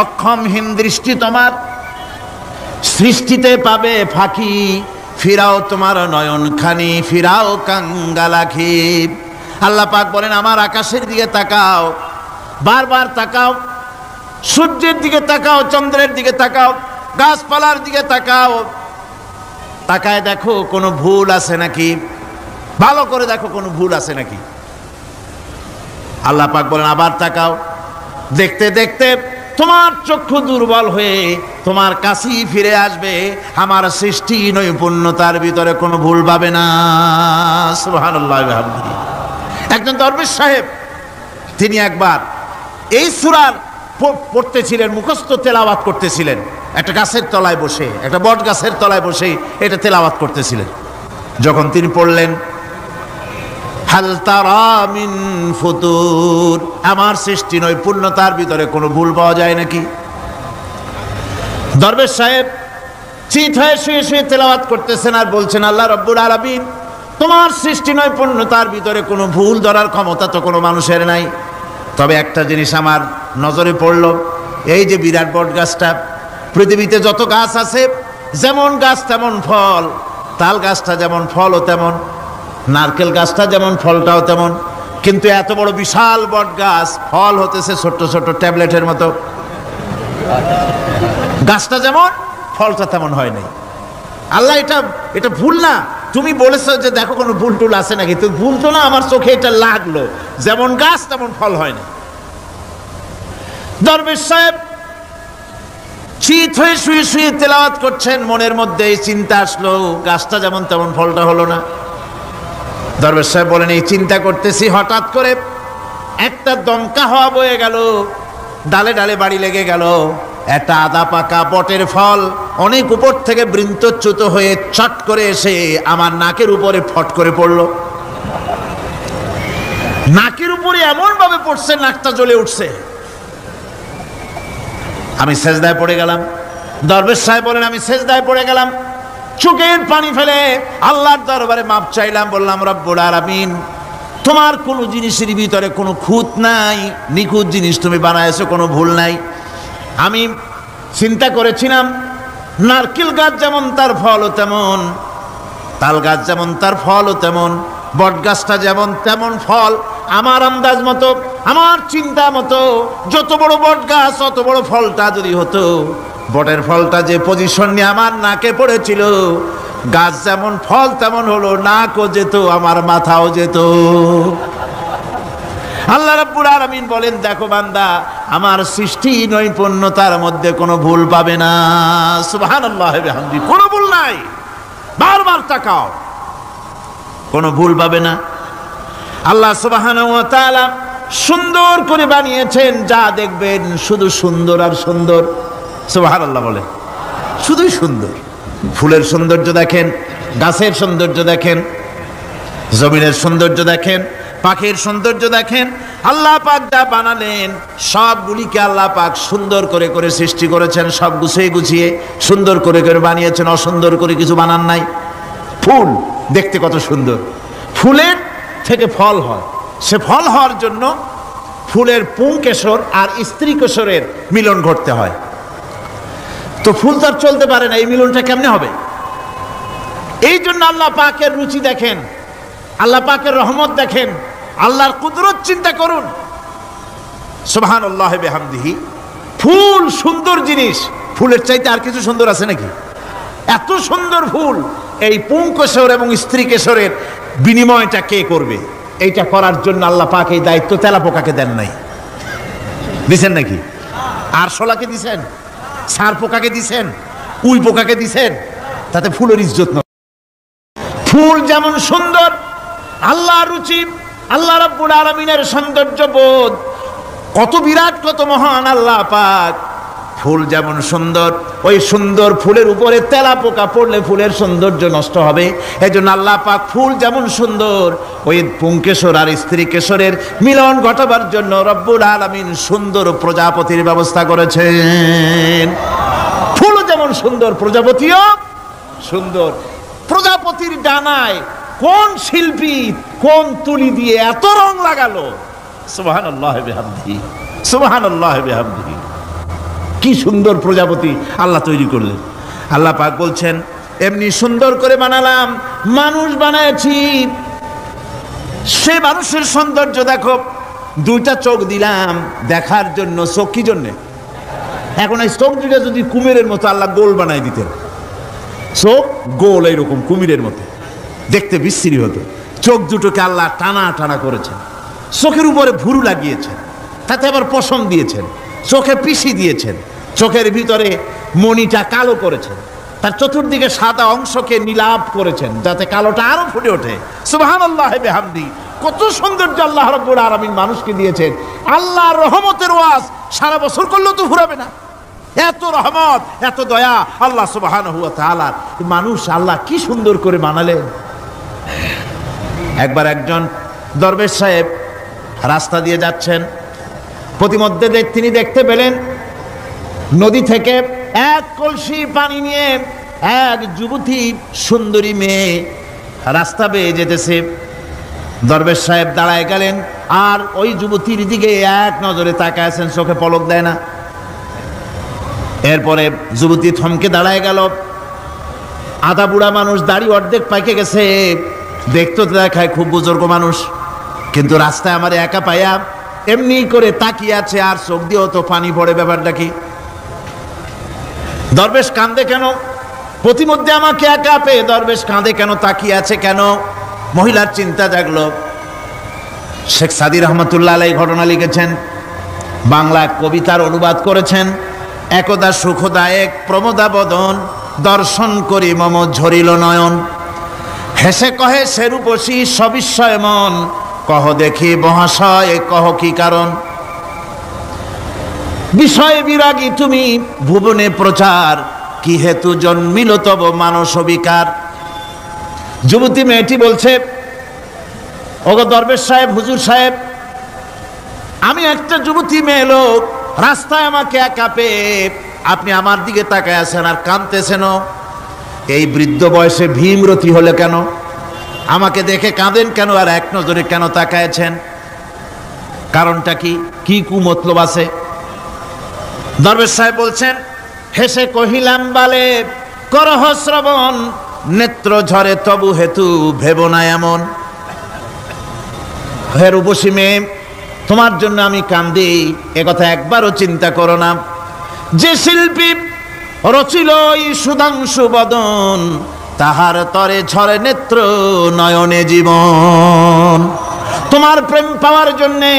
অক্ষমহীন দৃষ্টি তোমার সৃষ্টিতে পাবে ফাঁকি, ফিরাও তোমার নয়ন খানি, ফিরাও কাঙ্গালাখি। আল্লাহ পাক বলেন, আমার আকাশের দিকে তাকাও, বারবার তাকাও, সূর্যের দিকে তাকাও, চন্দ্রের দিকে তাকাও, গাছপালার দিকে তাকাও, তাকায় দেখো কোনো ভুল আছে নাকি, ভালো করে দেখো কোনো ভুল আছে নাকি। আল্লাহ পাক বলেন আবার তাকাও। দেখতে দেখতে তোমার চক্ষু দুর্বল হয়ে তোমার কাছেই ফিরে আসবে। আমার সৃষ্টি নৈপুণ্যতার ভিতরে কোনো ভুল পাবে না। সুবহানাল্লাহ ওয়া বিহামদিহি। একজন দরবেশ সাহেব তিনি একবার এই সূরার পড়তেছিলেন, মুখস্থ তেলাওয়াত করতেছিলেন, একটা গাছের তলায় বসে, একটা বট গাছের তলায় বসে এটা তেলাওয়াত করতেছিলেন। যখন তিনি পড়লেন হাল তারা মিন ফুতুর, আমার সৃষ্টি নৈপুণ্যতার ভিতরে কোনো ভুল পাওয়া যায় নাকি? দরবেশ সাহেব চিত হয়ে শুয়ে শুয়ে তেলাওয়াত করতেছেন আর বলছেন আল্লাহ রাব্বুল আলামিন, তোমার সৃষ্টি নৈপুণ্যতার ভিতরে কোনো ভুল ধরার ক্ষমতা তো কোনো মানুষের নাই। তবে একটা জিনিস আমার নজরে পড়ল, এই যে বিরাট বট গাছটা, পৃথিবীতে যত গাছ আছে যেমন গাছ তেমন ফল, তাল গাছটা যেমন ফলও তেমন, নারকেল গাছটা যেমন ফলটাও তেমন, কিন্তু এত বড় বিশাল বট গাছ ফল হতেছে ছোট্ট ছোট্ট ট্যাবলেটের মতো। গাছটা যেমন ফলটা তেমন হয় নাই। আল্লাহ এটা ভুল না, তুমি বলেছো যে দেখো কোনো ভুল টুল আছে নাকি, তো ভুল তো না, আমার চোখে এটা লাগলো, যেমন গাছ তেমন ফল হয় না। দরবেশ সাহেব চিত হয়ে শুয়ে শুয়ে তেলাওয়াত করছেন, মনের মধ্যে এই চিন্তা আসলো গাছটা যেমন তেমন ফলটা হলো না। দরবেশ সাহেব বলেন এই চিন্তা করতেছি, হঠাৎ করে একটা দমকা হাওয়া বয়ে গেল, ডালে ডালে বাড়ি লেগে গেল, একটা আদা পাকা বটের ফল অনেক উপর থেকে বৃন্তচ্যুত হয়ে চট করে এসে আমার নাকের উপরে ফট করে পড়ল। নাকের উপরে এমন ভাবে পড়ছে নাকটা জ্বলে উঠছে। আমি সেজদায় পড়ে গেলাম। দরবেশ সাহেব বলেন আমি সেজদায় পড়ে গেলাম, চোখের পানি ফেলে আল্লাহর দরবারে মাপ চাইলাম, বললাম রব্বুল আলামিন, তোমার কোনো জিনিসের ভিতরে কোনো খুঁত নাই, নিখুঁত জিনিস তুমি বানাইছো, কোনো ভুল নাই। আমি চিন্তা করেছিলাম নারকেল গাছ যেমন তার ফলও তেমন, তাল গাছ যেমন তার ফলও তেমন, বট গাছটা যেমন তেমন ফল। আমার আন্দাজ মতো, আমার চিন্তা মতো যত বড় বট গাছ অত বড় ফলটা যদি হতো, বটের ফলটা যে পজিশন নিয়ে আমার নাকে পড়েছিল, গাছ যেমন ফল তেমন হলো, নাকও যেত আমার মাথাও যেত। আল্লাহ রাব্বুল আলামিন বলেন দেখো বান্দা, আমার সৃষ্টি নৈপুণ্যতার মধ্যে কোনো ভুল পাবে না। সুবহানাল্লাহ ওয়া বিহামদিহি, কোনো ভুল নাই, বারবার তাকাও, কোনো ভুল পাবে না। আল্লাহ সুবহানাহু ওয়া তাআলা সুন্দর করে বানিয়েছেন, যা দেখবেন শুধু সুন্দর আর সুন্দর। সুবহানাল্লাহ বলেন, শুধুই সুন্দর। ফুলের সৌন্দর্য দেখেন, গাছের সৌন্দর্য দেখেন, জমিনের সৌন্দর্য দেখেন, পাখির সৌন্দর্য দেখেন। আল্লাহ পাক যা বানালেন সবগুলিকে আল্লাহ পাক সুন্দর করে করে সৃষ্টি করেছেন, সব গুছিয়ে গুছিয়ে সুন্দর করে করে বানিয়েছেন, অসুন্দর করে কিছু বানান নাই। ফুল দেখতে কত সুন্দর, ফুলের থেকে ফল হয়, সে ফল হওয়ার জন্য ফুলের পুংকেশর আর স্ত্রী কেশরের মিলন ঘটতে হয়। তো ফুল তো আর চলতে পারে না, এই মিলনটা কেমনে হবে? এই জন্য আল্লাহ পাকের রুচি দেখেন, আল্লাহ পাকের রহমত দেখেন, আল্লাহর কুদরত চিন্তা করুন। সুবহানাল্লাহ ওয়া বিহামদিহি। ফুল সুন্দর জিনিস, ফুলের চাইতে আর কিছু সুন্দর আছে নাকি? এত সুন্দর ফুল, এই পুংকেশর এবং স্ত্রী কেশরের বিনিময়টা কে করবে? এইটা করার জন্য আল্লাহ পাক এই দায়িত্ব তেলাপোকাকে দেন নাই, দিছেন নাকি? আরশোলাকে দিছেন, সার পোকাকে দিছেন, উই পোকাকে দিছেন, তাতে ফুলের ইজ্জত নয়। ফুল যেমন সুন্দর, আল্লাহর রুচি, আল্লাহ রাব্বুল আলামিনের সৌন্দর্য বোধ কত বিরাট, কত মহান আল্লাহ পাক। ফুল যেমন সুন্দর, ওই সুন্দর ফুলের উপরে তেলাপোকা পড়লে ফুলের সৌন্দর্য নষ্ট হবে। এজন্য আল্লাহ পাক ফুল যেমন সুন্দর, ওই পুংকেশর আর স্ত্রী কেশরের মিলন ঘটাবার জন্য রব্বুল আলামিন সুন্দর প্রজাপতির ব্যবস্থা করেছেন। ফুলও যেমন সুন্দর, প্রজাপতিও সুন্দর। প্রজাপতির ডানায় কোন শিল্পী কোন তুলি দিয়ে এত রং লাগালো? সুবহানাল্লাহ ওয়া বিহামদিহি, সুবহানাল্লাহ ওয়া বিহামদিহি। কি সুন্দর প্রজাপতি আল্লাহ তৈরি করলেন। আল্লাহ পাক বলছেন এমনি সুন্দর করে বানালাম, মানুষ বানাইছি, সে মানুষের সৌন্দর্য দেখো। দুইটা চোখ দিলাম দেখার জন্য, চোখ কি জন্যে? এখন এই চোখ দুইটা যদি কুমিরের মতো আল্লাহ গোল বানাই দিতেন, চোখ গোল এইরকম কুমিরের মতো দেখতে বিশ্রী হতো। চোখ দুটোকে আল্লাহ টানা টানা করেছেন। চোখের উপরে ভুরু লাগিয়েছেন, তাতে আবার পশম দিয়েছেন, চোখে পিসি দিয়েছেন, চোখের ভিতরে মণিটা কালো করেছেন, তার চতুর্দিকে সাদা অংশকে নীলাভ করেছেন যাতে কালোটা আরো ফুটে ওঠে। সুবহানাল্লাহ বিহামদি। কত সৌন্দর্য আল্লাহ রাব্বুল আলামিন মানুষকে দিয়েছেন। আল্লাহর রহমতের ওয়াজ সারা বছর করলেও তো ফুরাবে না, এত রহমত, এত দয়া আল্লাহ সুবহানাহু ওয়া তাআলা। মানুষ আল্লাহ কি সুন্দর করে বানালেন। একবার একজন দরবেশ সাহেব রাস্তা দিয়ে যাচ্ছেন, প্রতিমধ্যে তিনি দেখতে পেলেন নদী থেকে এক কলসি পানি নিয়ে এক যুবতী সুন্দরী মেয়ে রাস্তা বেয়ে যেতেছে। দরবেশ সাহেব দাঁড়ায় গেলেন আর ওই যুবতীর দিকে এক নজরে তাকায় আছেন, চোখে পলক দেয় না। এরপরে যুবতী থমকে দাঁড়ায় গেল। আধা বুড়া মানুষ, দাড়ি অর্ধেক পাইকে গেছে, দেখতে দেখায় খুব বুজুর্গ মানুষ, কিন্তু রাস্তায় আমার একা পাইয়া এমনি করে তাকিয়ে আছে আর চোখ দিয়েও তো পানি পড়ে। ব্যাপারটা কি? দরবেশ কাঁদে কেন? প্রতিমধ্যে আমাকে একা পেয়ে দরবেশ কাঁদে কেন, তাকিয়ে আছে কেন? মহিলার চিন্তা জাগলো। শেখ সাদী রহমতুল্লাহ আলাইহি ঘটনা লিখেছেন, বাংলা কবিতার অনুবাদ করেছেন। একদা সুখদায়ক প্রমোদা বদন, দর্শন করি মম ঝরিল নয়ন। হেসে কহে সেরূপসী সবিস্ময় মন, কহ দেখি মহাশয় কহ কি কারণ। বিষয় বিরাগী তুমি ভুবনে প্রচার, কি হেতু জন্মিল তব মানস বিকার। যুবতী মেয়েটি বলছে, ওগো দরবেশ সাহেব, হুজুর সাহেব, আমি একটা যুবতী মেয়ে লোক, রাস্তায় আমাকে একা পেয়ে আপনি আমার দিকে তাকায় আছেন আর কাঁদতেছেন। এই বৃদ্ধ বয়সে ভীমরতি হলে কেন? আমাকে দেখে কাঁদেন কেন আর এক নজরে কেন তাকায়ছেন? কারণটা কি? কি কুমতলব আছে? দরবেশ সাহেব বলছেন, হেসে কহিলাম বালে করহ শ্রবণ, নেত্র ঝরে তবু হেতু ভেব না এমন। হে রূপসী মেয়ে, তোমার জন্য আমি কান্দি, একথা একবারও চিন্তা করো না। যে শিল্পী রচিল এই সুধাংশু বদন, তাহার তরে ঝরে নেত্র নয়নে জীবন। তোমার প্রেম পাওয়ার জন্যে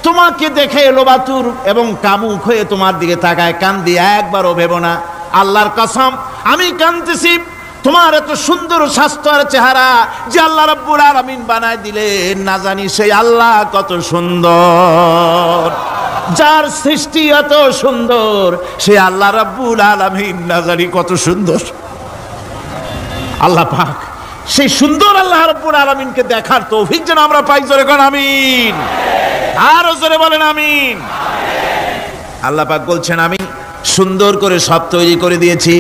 তোমাকে দেখে লোবাতুর এবং কামুক হয়ে তোমার দিকে তাকায় কান্দি, একবারও ভেবো না। আল্লাহর কসম আমি কাঁদতেছি তোমার এত সুন্দর স্বাস্থ্য আর চেহারা যে আল্লাহ রাব্বুল আলামিন বানায় দিলেন, না জানি সেই আল্লাহ কত সুন্দর। যার সৃষ্টি এত সুন্দর সে আল্লাহ রাব্বুল আলামিন না জানি কত সুন্দর। আল্লাহ পাক সেই সুন্দর আল্লাহ রাব্বুল আলামিনকে দেখার তৌফিক যেন আমরা পাই। জোরে কোন আমিন, আরো জোরে বলেন আমিন। আল্লাহ পাক বলছেন, আমি সুন্দর করে সব তৈরি করে দিয়েছি।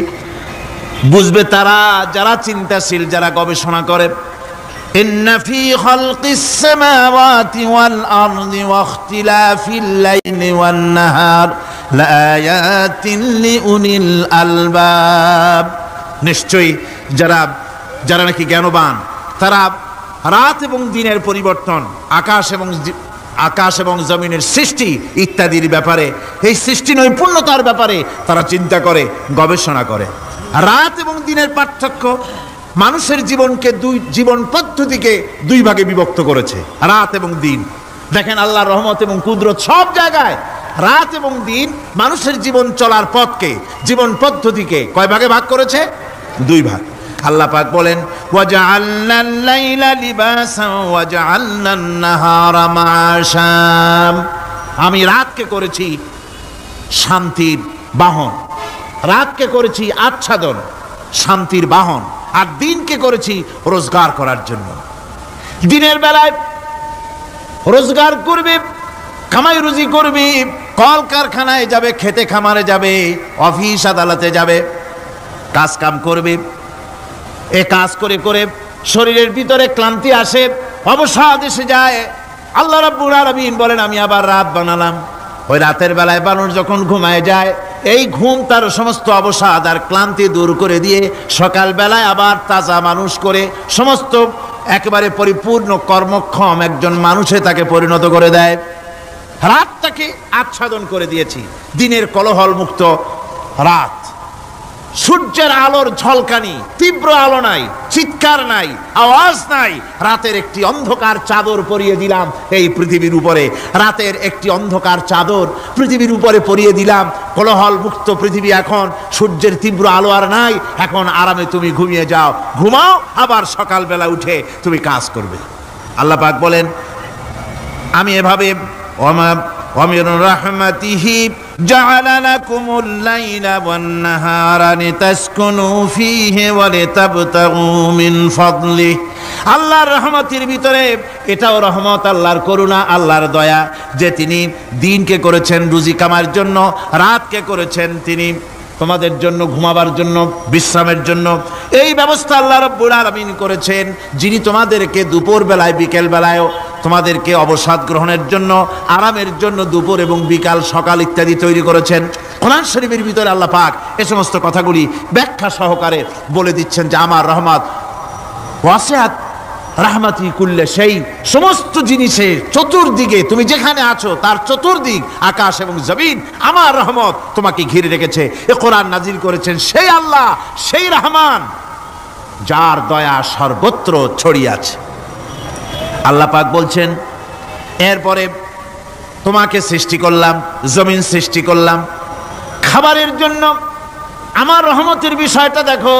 বুঝবে তারা যারা চিন্তাশীল, যারা গবেষণা করে। ইন্না ফি খালকিস সামাওয়াতি ওয়াল আরদি ওয়া ইখতিলাফিল লাইলি ওয়ান নাহার লাআয়াতিন লিউলিল আলবাব। নিশ্চয়ই যারা নাকি জ্ঞানবান, তারা রাত এবং দিনের পরিবর্তন, আকাশ এবং জমিনের সৃষ্টি ইত্যাদির ব্যাপারে, এই সৃষ্টি নৈপুণ্যতার ব্যাপারে তারা চিন্তা করে, গবেষণা করে। রাত এবং দিনের পার্থক্য মানুষের জীবনকে জীবন পদ্ধতিকে দুই ভাগে বিভক্ত করেছে, রাত এবং দিন। দেখেন আল্লাহর রহমত এবং কুদরত সব জায়গায়। রাত এবং দিন মানুষের জীবন চলার পথকে, জীবন পদ্ধতিকে কয় ভাগে ভাগ করেছে? দুই ভাগ। আল্লাহ পাক বলেন, ওয়াজআলনাল লাইলা লিবাসান ওয়াজআলনান নাহারা মাআশা। আমি রাতকে করেছি শান্তির বাহন, রাতকে করেছি আচ্ছাদন, শান্তির বাহন, আর দিনকে করেছি রোজগার করার জন্য। দিনের বেলায় রোজগার করবে, কামাই রুজি করবে, কল কারখানায় যাবে, খেতে খামারে যাবে, অফিস আদালতে যাবে, কাজ কাম করবে। এ কাজ করে করে শরীরের ভিতরে ক্লান্তি আসে, অবসাদ এসে যায়। আল্লাহ রাব্বুল আলামিন বলেন, আমি আবার রাত বানালাম। ওই রাতের বেলায় মানুষ যখন ঘুমায় যায়, এই ঘুম তার সমস্ত অবসাদ আর ক্লান্তি দূর করে দিয়ে সকাল বেলায় আবার তাজা মানুষ করে সমস্ত একেবারে পরিপূর্ণ কর্মক্ষম একজন মানুষে তাকে পরিণত করে দেয়। রাতটাকে আচ্ছাদন করে দিয়েছি, দিনের কোলাহল মুক্ত রাত। সূর্যের আলোর ঝলকানি, তীব্র আলো নাই, চিৎকার নাই, আওয়াজ নাই। রাতের একটি অন্ধকার চাদর পরিয়ে দিলাম এই পৃথিবীর উপরে, রাতের একটি অন্ধকার চাদর পৃথিবীর উপরে পরিয়ে দিলাম। কোলাহল মুক্ত পৃথিবী। এখন সূর্যের তীব্র আলো আর নাই। এখন আরামে তুমি ঘুমিয়ে যাও, ঘুমাও, আবার সকালবেলা উঠে তুমি কাজ করবে। আল্লাহ পাক বলেন, আমি এভাবে ومن رحمته جعل لكم الليل والنهار لتسكنوا فيه ولتبتغوا من فضله। আল্লাহর রহমতের ভিতরে এটাও রহমত, আল্লাহর করুণা, আল্লাহর দয়া যে তিনি দিনকে করেছেন রুজি কামার জন্য, রাতকে করেছেন তিনি তোমাদের জন্য ঘুমাবার জন্য, বিশ্রামের জন্য। এই ব্যবস্থা আল্লাহ রাব্বুল আলামিন করেছেন, যিনি তোমাদেরকে দুপুর বেলায় বিকেল বেলায়ও তোমাদেরকে অবসাদ গ্রহণের জন্য, আরামের জন্য দুপুর এবং বিকাল, সকাল ইত্যাদি তৈরি করেছেন। কোরআন শরীফের ভিতরে আল্লাহ পাক এই সমস্ত কথাগুলি ব্যাখ্যা সহকারে বলে দিচ্ছেন যে আমার রহমত ওয়াসিআত রাহমাতি কুল্লে, সেই সমস্ত জিনিসে চতুর্দিকে তুমি যেখানে আছো তার চতুর্দিক, আকাশ এবং জমিন, আমার রহমত তোমাকে ঘিরে রেখেছে। এ কোরআন নাজিল করেছেন সেই আল্লাহ, সেই রহমান যার দয়া সর্বত্র ছড়িয়ে আছে। আল্লাহ পাক বলছেন, এরপরে তোমাকে সৃষ্টি করলাম, জমিন সৃষ্টি করলাম খাবারের জন্য। আমার রহমতের বিষয়টা দেখো,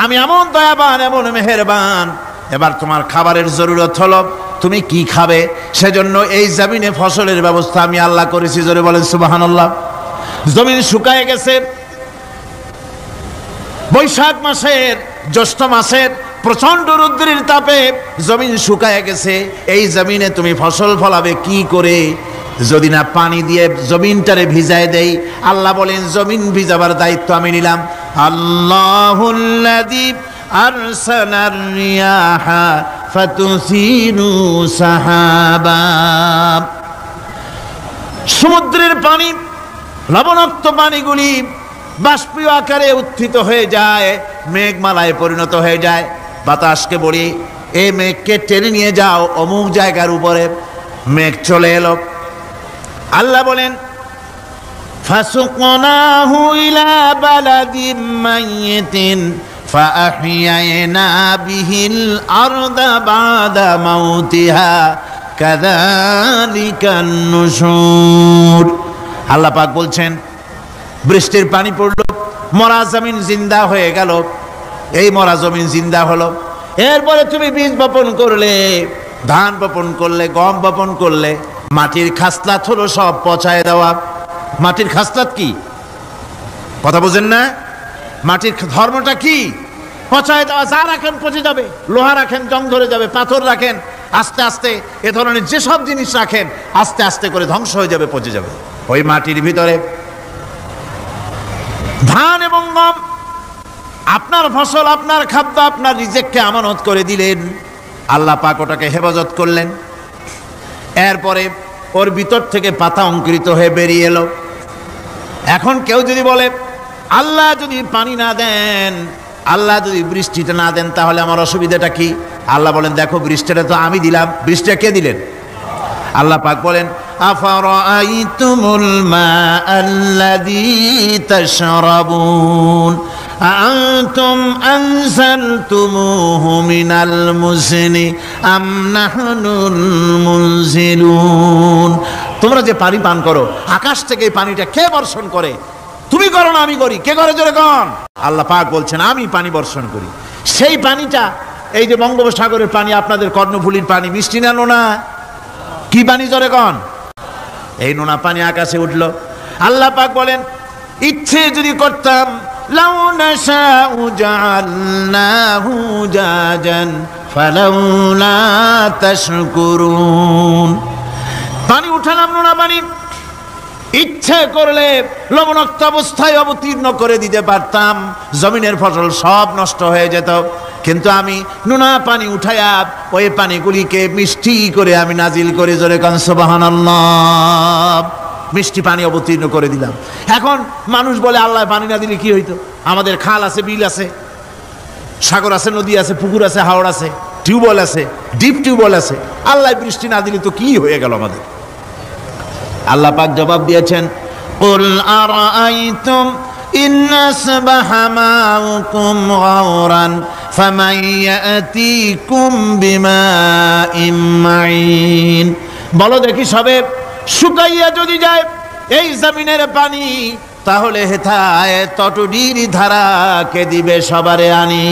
আমি এমন দয়াবান, এমন মেহেরবান। এবার তোমার খাবারের জরুরত হলো তুমি কি খাবে, সেজন্য এই জমিনে ফসলের ব্যবস্থা আমি আল্লাহ করেছি। জোরে বলেন সুবহানাল্লাহ। জমিন শুকায় গেছে, বৈশাখ মাসের, জ্যৈষ্ঠ মাসের প্রচন্ড রৌদ্রের তাপে জমিন শুকায় গেছে। এই জমিনে তুমি ফসল ফলাবে কি করে যদি না পানি দিয়ে জমিনটারে ভিজায় দেই? আল্লাহ বলেন, জমিন ভিজাবার দায়িত্ব আমি নিলাম। আল্লাহুল্লাযী আরসালার রিয়াহা ফাতুসিরু সাহাবা। সমুদ্রের পানি, লবণাক্ত পানিগুলি বাষ্পীয় আকারে উত্থিত হয়ে যায়, মেঘমালায় পরিণত হয়ে যায়। বাতাসকে বলি, এই মেঘকে টেনে নিয়ে যাও অমুক জায়গার উপরে। মেঘ চলে এলো। আল্লাহ বলেন, ফাসুকনাহু ইলা বালাদিন মাইয়িতিন ফাআহইয়ানা বিহিল আরদা বাদা মাউতিহা কাযালিকান নুশুর। আল্লাহ পাক বলছেন, বৃষ্টির পানি পড়লো, মরা জমিন জিন্দা হয়ে গেল। এই মরা জমিন জিন্দা হলো। এরপরে তুমি বীজ বপন করলে, ধান বপন করলে, গম বপন করলে, মাটির খাসলাত হলো সব পচায় দেওয়া। মাটির খাসলাত কি? কথা বুঝেন না? মাটির ধর্মটা কি? পচায় দেওয়া। যা রাখেন পচে যাবে, লোহা রাখেন জং ধরে যাবে, পাথর রাখেন আস্তে আস্তে, এ ধরনের যেসব জিনিস রাখেন আস্তে আস্তে করে ধ্বংস হয়ে যাবে, পচে যাবে। ওই মাটির ভিতরে ধান এবং গম, আপনার ফসল, আপনার খাদ্য, আপনার রিজিককে আমানত করে দিলেন। আল্লাহ পাক ওটাকে হেফাজত করলেন। এরপরে ওর ভিতর থেকে পাতা অঙ্কুরিত হয়ে বেরিয়ে এলো। এখন কেউ যদি বলে আল্লাহ যদি পানি না দেন, আল্লাহ যদি বৃষ্টিটা না দেন, তাহলে আমার অসুবিধাটা কি? আল্লাহ বলেন, দেখো বৃষ্টিটা তো আমি দিলাম। বৃষ্টিটা কে দিলেন? আল্লাহ পাক বলেন, আফারাআইতুমুল মাআল্লাযী তাশরাবুন আনতুম আনজালতুমুহু মিনাল মুজনি আম নাহনুল মুনজিলুন। তোমরা যে পানি পান করো, আকাশ থেকে এই পানিটা কে বর্ষণ করে? তুমি করো না আমি করি? কে করে জোরে কোন? আল্লাহ পাক বলছেন, আমি পানি বর্ষণ করি। সেই পানিটা, এই যে বঙ্গোপসাগরের পানি, আপনাদের কর্ণফুলীর পানি, মিষ্টি না নোনা? কি পানি জোরে কোন? এই নোনা পানি আকাশে উঠলো। আল্লাহ পাক বলেন, ইচ্ছে যদি করতাম, লাউ নাশাউ জাআলনাহু জাজান ফালাউলা তাশকুরুন। পানি উঠালাম, নোনা পানি, ইচ্ছে করলে লবণাক্ত অবস্থায় অবতীর্ণ করে দিতে পারতাম, জমিনের ফসল সব নষ্ট হয়ে যেত। কিন্তু আমি নোনা পানি উঠায়া ওই পানিগুলিকে মিষ্টি করে আমি নাজিল করে, জোরে কান সুবহানাল্লাহ, মিষ্টি পানি অবতীর্ণ করে দিলাম। এখন মানুষ বলে আল্লাহ পানি না দিলে কি হইতো? আমাদের খাল আছে, বিল আছে, সাগর আছে, নদী আছে, পুকুর আছে, হাওড় আছে, টিউবওয়েল আছে, ডিপ টিউবওয়েল আছে। আল্লাহ বৃষ্টি না দিলে তো কি হয়ে গেল আমাদের? আল্লাহ পাক জবাব দিয়েছেন, কুল আরাআইতুম ইন আসবাহা মাউকুম গাওরান ফামান ইয়াতিকুম বিমাইন মাইন। বলো দেখি সবে শুকাইয়া যদি যায় এই জমিনের পানি, তাহলে হেথায় তটুডির ধারা কে দিবে সবারে আনি।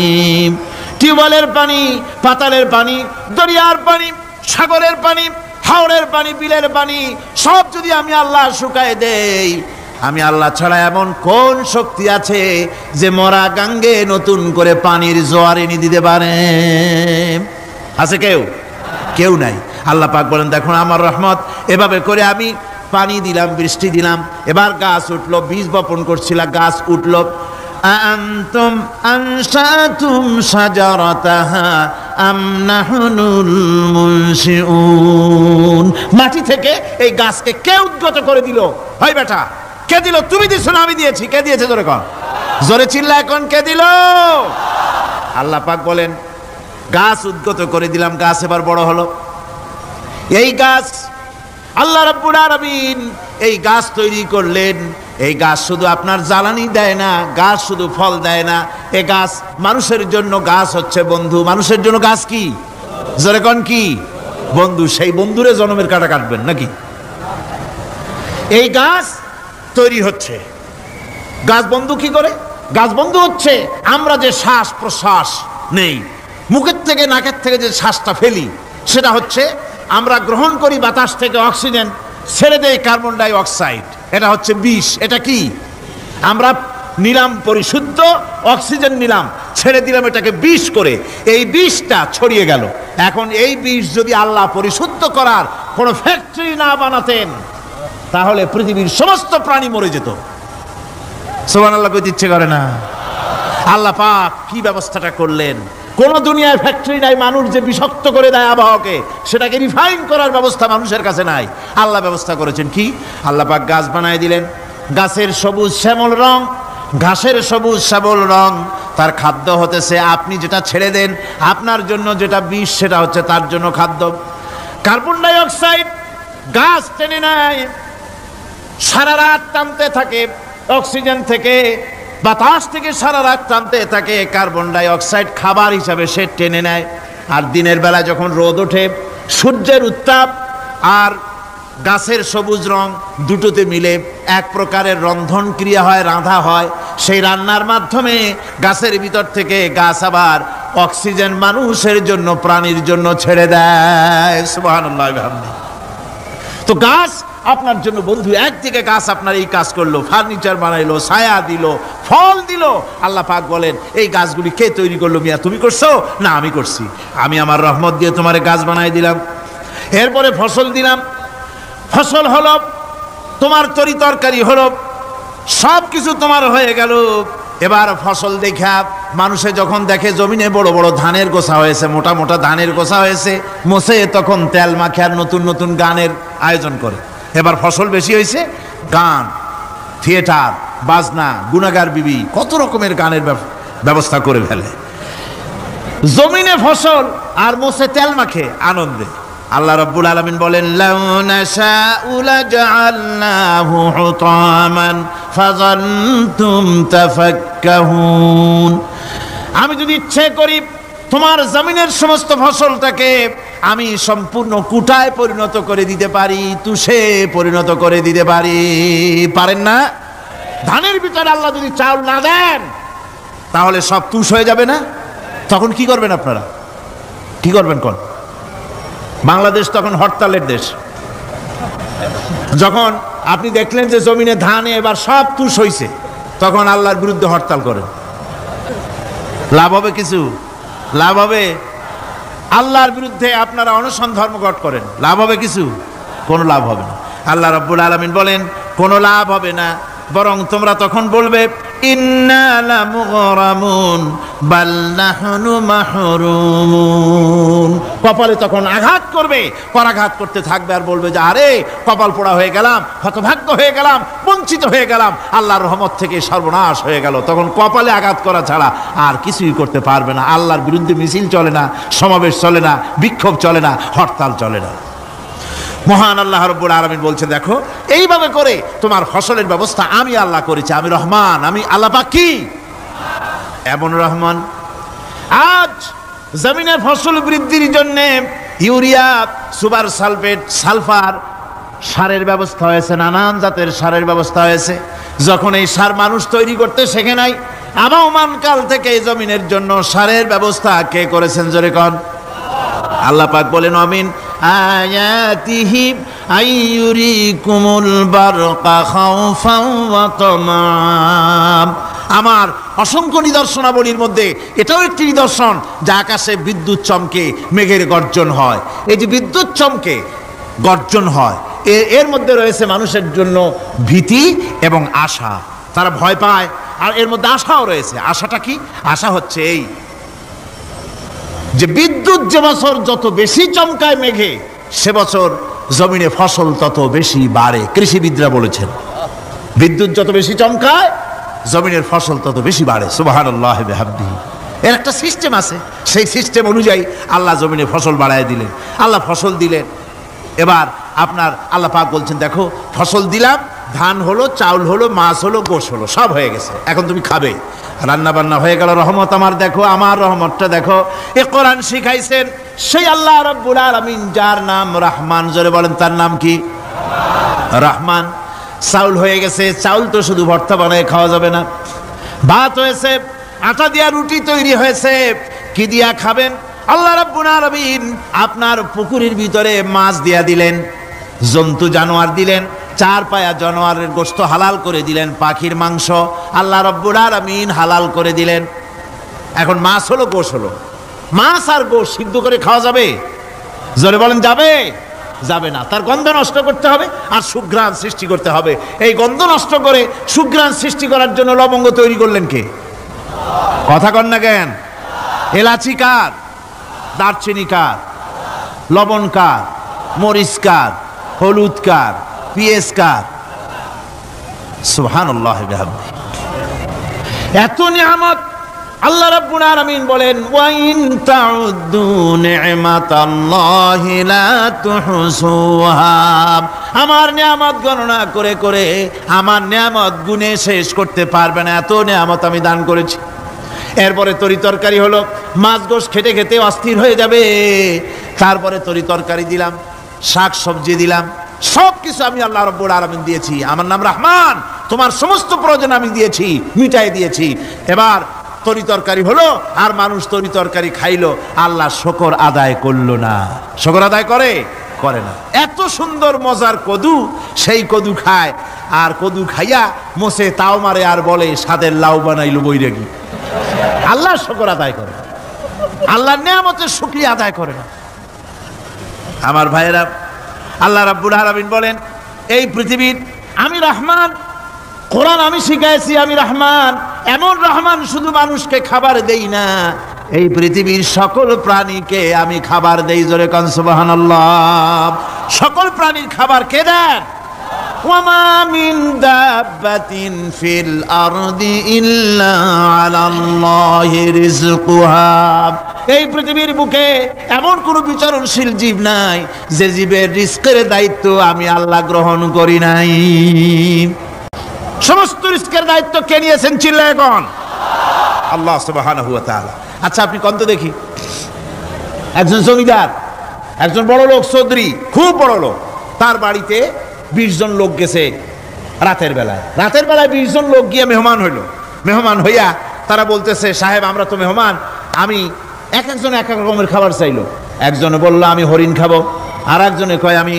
টিউবওয়েলের পানি, পাতালের পানি, দরিয়ার পানি, সাগরের পানি, হাওড়ের পানি, বিলের পানি সব যদি আমি আল্লাহ শুকায় দেই, আমি আল্লাহ ছাড়া এমন কোন শক্তি আছে যে মরা গাঙ্গে নতুন করে পানির জোয়ার এনে দিতে পারে? আছে কেউ? কেউ নাই। আল্লাহ পাক বলেন দেখুন আমার রহমত, এভাবে করে আমি পানি দিলাম, বৃষ্টি দিলাম, এবার গাছ উঠলো, বীজ বপন করছিলাম, গাছ উঠলো। আনতুম আনশাতুম শাজারাতাহা আম নাহনুল মুনশিউন। মাটি থেকে এই গাছকে কে উদ্গত করে দিল? হয় বেটা, কে দিল? তুমি দিছো না আমি দিয়েছি? কে দিয়েছে? জোরে কর, জোরে চিল্লা এখন, কে দিল? আল্লাহ পাক বলেন গাছ উদ্গত করে দিলাম, গাছ এবার বড় হলো। এই গাছ আল্লাহ রাব্বুল আলামিন এই গাছ তৈরি করলেন। এই গাছ শুধু আপনার জ্বালানি দেয় না, গাছ শুধু ফল দেয় না, এই গাছ মানুষের জন্য গাছ হচ্ছে বন্ধু। মানুষের জন্য গাছ কি? জোরে কোন কি? বন্ধু। সেই বন্ধুরে জন্মের কাটা কাটবেন নাকি? এই গাছ তৈরি হচ্ছে। গাছ বন্ধু কি করে? গাছ বন্ধু হচ্ছে আমরা যে শ্বাস প্রশ্বাস নেই, মুখের থেকে নাকের থেকে যে শ্বাসটা ফেলি, সেটা হচ্ছে আমরা গ্রহণ করি বাতাস থেকে অক্সিজেন, ছেড়ে দেয় কার্বন ডাই অক্সাইড। এটা হচ্ছে বিষ। এটা কি? আমরা নিলাম পরিশুদ্ধ অক্সিজেন, নিলাম, ছেড়ে দিলাম এটাকে বিষ করে, এই বিষটা ছড়িয়ে গেল। এখন এই বিষ যদি আল্লাহ পরিশুদ্ধ করার কোনো ফ্যাক্টরি না বানাতেন, তাহলে পৃথিবীর সমস্ত প্রাণী মরে যেত। সুবহানাল্লাহ কইতে ইচ্ছে করে না? আল্লাহ পাক কি ব্যবস্থাটা করলেন! কোন দুনিয়ায় ফ্যাক্টরি নাই, মানুষ যে বিষাক্ত করে দেয় আবহাওয়াকে, সেটাকে রিফাইন করার ব্যবস্থা মানুষের কাছে নাই। আল্লাহ ব্যবস্থা করেছেন কি? আল্লাহ পাক গাছ বানায় দিলেন, গাছের সবুজ শ্যামল রং, ঘাসের সবুজ শ্যামল রং, তার খাদ্য হতেছে আপনি যেটা ছেড়ে দেন, আপনার জন্য যেটা বিষ সেটা হচ্ছে তার জন্য খাদ্য। কার্বন ডাই অক্সাইড গাছ টেনে নেয়, সারা রাত টানতে থাকে অক্সিজেন থেকে, বাতাস থেকে সারা রাত টানতে থাকে কার্বন ডাই অক্সাইড, খাবার হিসাবে সে টেনে নেয়। আর দিনের বেলা যখন রোদ ওঠে, সূর্যের উত্তাপ আর গাছের সবুজ রং দুটোতে মিলে এক প্রকারের রন্ধন ক্রিয়া হয়, রাঁধা হয়। সেই রান্নার মাধ্যমে গাছের ভিতর থেকে গাছ আবার অক্সিজেন মানুষের জন্য, প্রাণীর জন্য ছেড়ে দেয়। সুবহানাল্লাহ বিহামদিহি। তো গাছ আপনার জন্য বন্ধু। একদিকে গাছ আপনার এই কাজ করলো, ফার্নিচার বানাইলো, ছায়া দিল, ফল দিল। আল্লাহ পাক বলেন এই গাছগুলি কে তৈরি করলো? মিয়া তুমি করছো? না আমি করছি। আমি আমার রহমত দিয়ে তোমার গাছ বানাই দিলাম। এরপরে ফসল দিলাম, ফসল হলো, তোমার তরি তরকারি হলো, সব কিছু তোমার হয়ে গেল। এবার ফসল দেখা মানুষে যখন দেখে জমিনে বড় বড় ধানের গোছা হয়েছে, মোটা মোটা ধানের গোছা হয়েছে, মোছে তখন তেল মাখে আর নতুন নতুন গানের আয়োজন করে। এবার ফসল বেশি হয়েছে, গান, থিয়েটার, বাজনা, গুনাগার বিবি, কত রকমের গানের ব্যবস্থা করে ফেলে। জমিনে ফসল আর মোছে তেল মাখে আনন্দে। আল্লাহ রাব্বুল আলামিন বলেন লাউ নাশাউ লাজআলনাহু হুতামান ফাযান্তুম তাফাক্কাহুন। আমি যদি ইচ্ছে করি তোমার জমিনের সমস্ত ফসলটাকে আমি সম্পূর্ণ কুটায় পরিণত করে দিতে পারি, তুষে পরিণত করে দিতে পারি। পারেন না? ধানের ভিতরে আল্লাহ যদি চাউল না দেন, তাহলে সব তুষ হয়ে যাবে না? তখন কি করবেন আপনারা? কি করবেন? কোন বাংলাদেশ তখন হরতালের দেশ। যখন আপনি দেখলেন যে জমিনে ধানে এবার সব তুষ হইছে, তখন আল্লাহর বিরুদ্ধে হরতাল করেন। লাভ হবে কিছু? লাভ হবে? আল্লাহর বিরুদ্ধে আপনারা অনশন ধর্মঘট করেন, লাভ হবে কিছু? কোনো লাভ হবে না। আল্লাহ রাব্বুল আলামিন বলেন কোনো লাভ হবে না, বরং তোমরা তখন বলবে ইন্না লামুগরামুন বাল নাহনু মাহরুমুন। কপালে তখন আঘাত করবে, পরাঘাত করতে থাকবে আর বলবে যে আরে কপাল পোড়া হয়ে গেলাম, হতভাগ্য হয়ে গেলাম, বঞ্চিত হয়ে গেলাম, আল্লাহর রহমত থেকে সর্বনাশ হয়ে গেল। তখন কপালে আঘাত করা ছাড়া আর কিছুই করতে পারবে না। আল্লাহর বিরুদ্ধে মিছিল চলে না, সমাবেশ চলে না, বিক্ষোভ চলে না, হরতাল চলে না। মহান আল্লাহ রাব্বুল আলামিন বলছে দেখো এইভাবে করে তোমার ফসলের ব্যবস্থা আমি আল্লাহ করেছি, আমি রহমান, আমি আল্লাহ পাক কি এমন রহমান। আজ জমিনে ফসল বৃদ্ধির জন্য ইউরিয়া, সুপার সালফেট, সালফার সারের ব্যবস্থা হয়েছে, নানান জাতের সারের ব্যবস্থা হয়েছে। যখন এই সার মানুষ তৈরি করতে শেখে নাই, আবহমান কাল থেকে এই জমিনের জন্য সারের ব্যবস্থা কে করেছেন জোরে কন? আল্লাহ পাক বলেন আমিন আয়াতিহি আইয়ুরিকুমুল বারকা খাউফাও ওয়া তামাম। আমার অসংখ্য নিদর্শনাবলীর মধ্যে এটাও একটি নিদর্শন যা আকাশে বিদ্যুৎ চমকে মেঘের গর্জন হয়। এই যে বিদ্যুৎ চমকে গর্জন হয় এর মধ্যে রয়েছে মানুষের জন্য ভীতি এবং আশা। তারা ভয় পায়, আর এর মধ্যে আশাও রয়েছে। আশাটা কি? আশা হচ্ছে এই যে বিদ্যুৎ যে বছর যত বেশি চমকায় মেঘে, সে বছর জমিনে ফসল তত বেশি বাড়ে। কৃষিবিদরা বলেছেন বিদ্যুৎ যত বেশি চমকায় জমিনের ফসল তত বেশি বাড়ে। সুবহানাল্লাহ বিহামদিহি। এর একটা সিস্টেম আছে, সেই সিস্টেম অনুযায়ী আল্লাহ জমিনে ফসল বাড়ায় দিলেন। আল্লাহ ফসল দিলেন। এবার আপনার আল্লাহ পাক বলছেন দেখো ফসল দিলাম, ধান হলো, চাউল হলো, মাছ হলো, গোশ হলো, সব হয়ে গেছে, এখন তুমি খাবে। রান্না বান্না হয়ে গেল, রহমত আমার দেখো, আমার রহমতটা দেখো। এ কোরআন শিখাইছেন সেই আল্লাহ রাব্বুল আলামিন যার নাম রহমান। জোরে বলেন তার নাম কি? রহমান। চাউল হয়ে গেছে, চাউল তো শুধু ভর্তা বানায় খাওয়া যাবে না, ভাত হয়েছে, আটা দিয়া রুটি তৈরি হয়েছে, কি দিয়া খাবেন? আল্লাহ রাব্বুল আলামিন আপনার পুকুরের ভিতরে মাছ দিয়া দিলেন, জন্তু জানোয়ার দিলেন, চার পায়া জানোয়ারের গোশত হালাল করে দিলেন, পাখির মাংস আল্লাহ রাব্বুল আলামিন হালাল করে দিলেন। এখন মাছ হলো, গোশ হলো। মাছ আর গোশ সিদ্ধ করে খাওয়া যাবে? জোরে বলেন যাবে? যাবে না। তার গন্ধ নষ্ট করতে হবে আর সুঘ্রাণ সৃষ্টি করতে হবে। এই গন্ধ নষ্ট করে সুঘ্রাণ সৃষ্টি করার জন্য লবঙ্গ তৈরি করলেন কে? কথা কন না কেন? এলাচি কার? দারচিনি কার? লবণ কার? মরিচ কার? হলুদ কার? পেঁয়াজ কার? সুবহানাল্লাহ বিহামদিহি। এত নিয়ামত আল্লাহ রাব্বুল আলামিন বলেন ওয়া ইন তাউদ্দু নি'মাতাল্লাহি লা তুহসুহা। আমার নিয়ামত গণনা করে করে আমার নিয়ামত গুণে শেষ করতে পারবে না, এত নিয়ামত আমি দান করেছি। এরপরে তরি তরকারি হলো, মাছ গোশ খেতে খেতে অস্থির হয়ে যাবে। তারপরে তরি তরকারি দিলাম, শাক সবজি দিলাম, সব কিছু আমি আল্লাহ রাব্বুল আলামিন দিয়েছি। আমার নাম রহমান, তোমার সমস্ত প্রয়োজন আমি দিয়েছি, মিটাই দিয়েছি। এবার তরি তরকারি হলো আর মানুষ তরি তরকারি খাইলো, আল্লাহ শুকর আদায় করলো না। শুকর আদায় করে? করে না। এত সুন্দর মজার কদু, সেই কদু খায়, আর কদু খাইয়া মোসে তাও মারে আর বলে স্বাদের লাউ বানাইলো বৈরাগী। আল্লাহ শুকর আদায় করে, আল্লাহর নিয়ামতের শুকরিয়া আদায় করে না। আমার ভাইয়েরা, আল্লাহ রাব্বুল আলামিন বলেন এই পৃথিবীর আমি রহমান, কোরআন আমি শিখাইছি আমি রহমান। এমন রহমান শুধু মানুষকে খাবার দেই না, এই পৃথিবীর সকল প্রাণীকে আমি খাবার দেই। জোরে কান সুবহানাল্লাহ। সকল প্রাণীর খাবার কে দেন? ওয়ামা মিন দাব্বাতিন ফিল আরদি ইল্লা আলাল্লাহি রিজকুহা। এই পৃথিবীর বুকে এমন কোন বিচরণশীল জীব নাই যে জীবের রিজকের দায়িত্ব আমি আল্লাহ গ্রহণ করি নাই। সমস্ত রিজকের দায়িত্ব কে নিয়েছেন? চিল্লায় কোন? আল্লাহ সুবহানাহু ওয়া তাআলা। আচ্ছা আপনি কোন তো দেখি, একজন জমিদার, একজন বড় লোক, চৌধুরী, খুব বড় লোক, তার বাড়িতে 20 জন লোক গেছে রাতের বেলায়। রাতের বেলায় 20 জন লোক গিয়ে মেহমান হইল। মেহমান হইয়া তারা বলতেছে সাহেব আমরা তো মেহমান, আমি এক একজন এক এক রকমের খাবার চাইলো। একজনে বললো আমি হরিণ খাবো, আর একজনে কয় আমি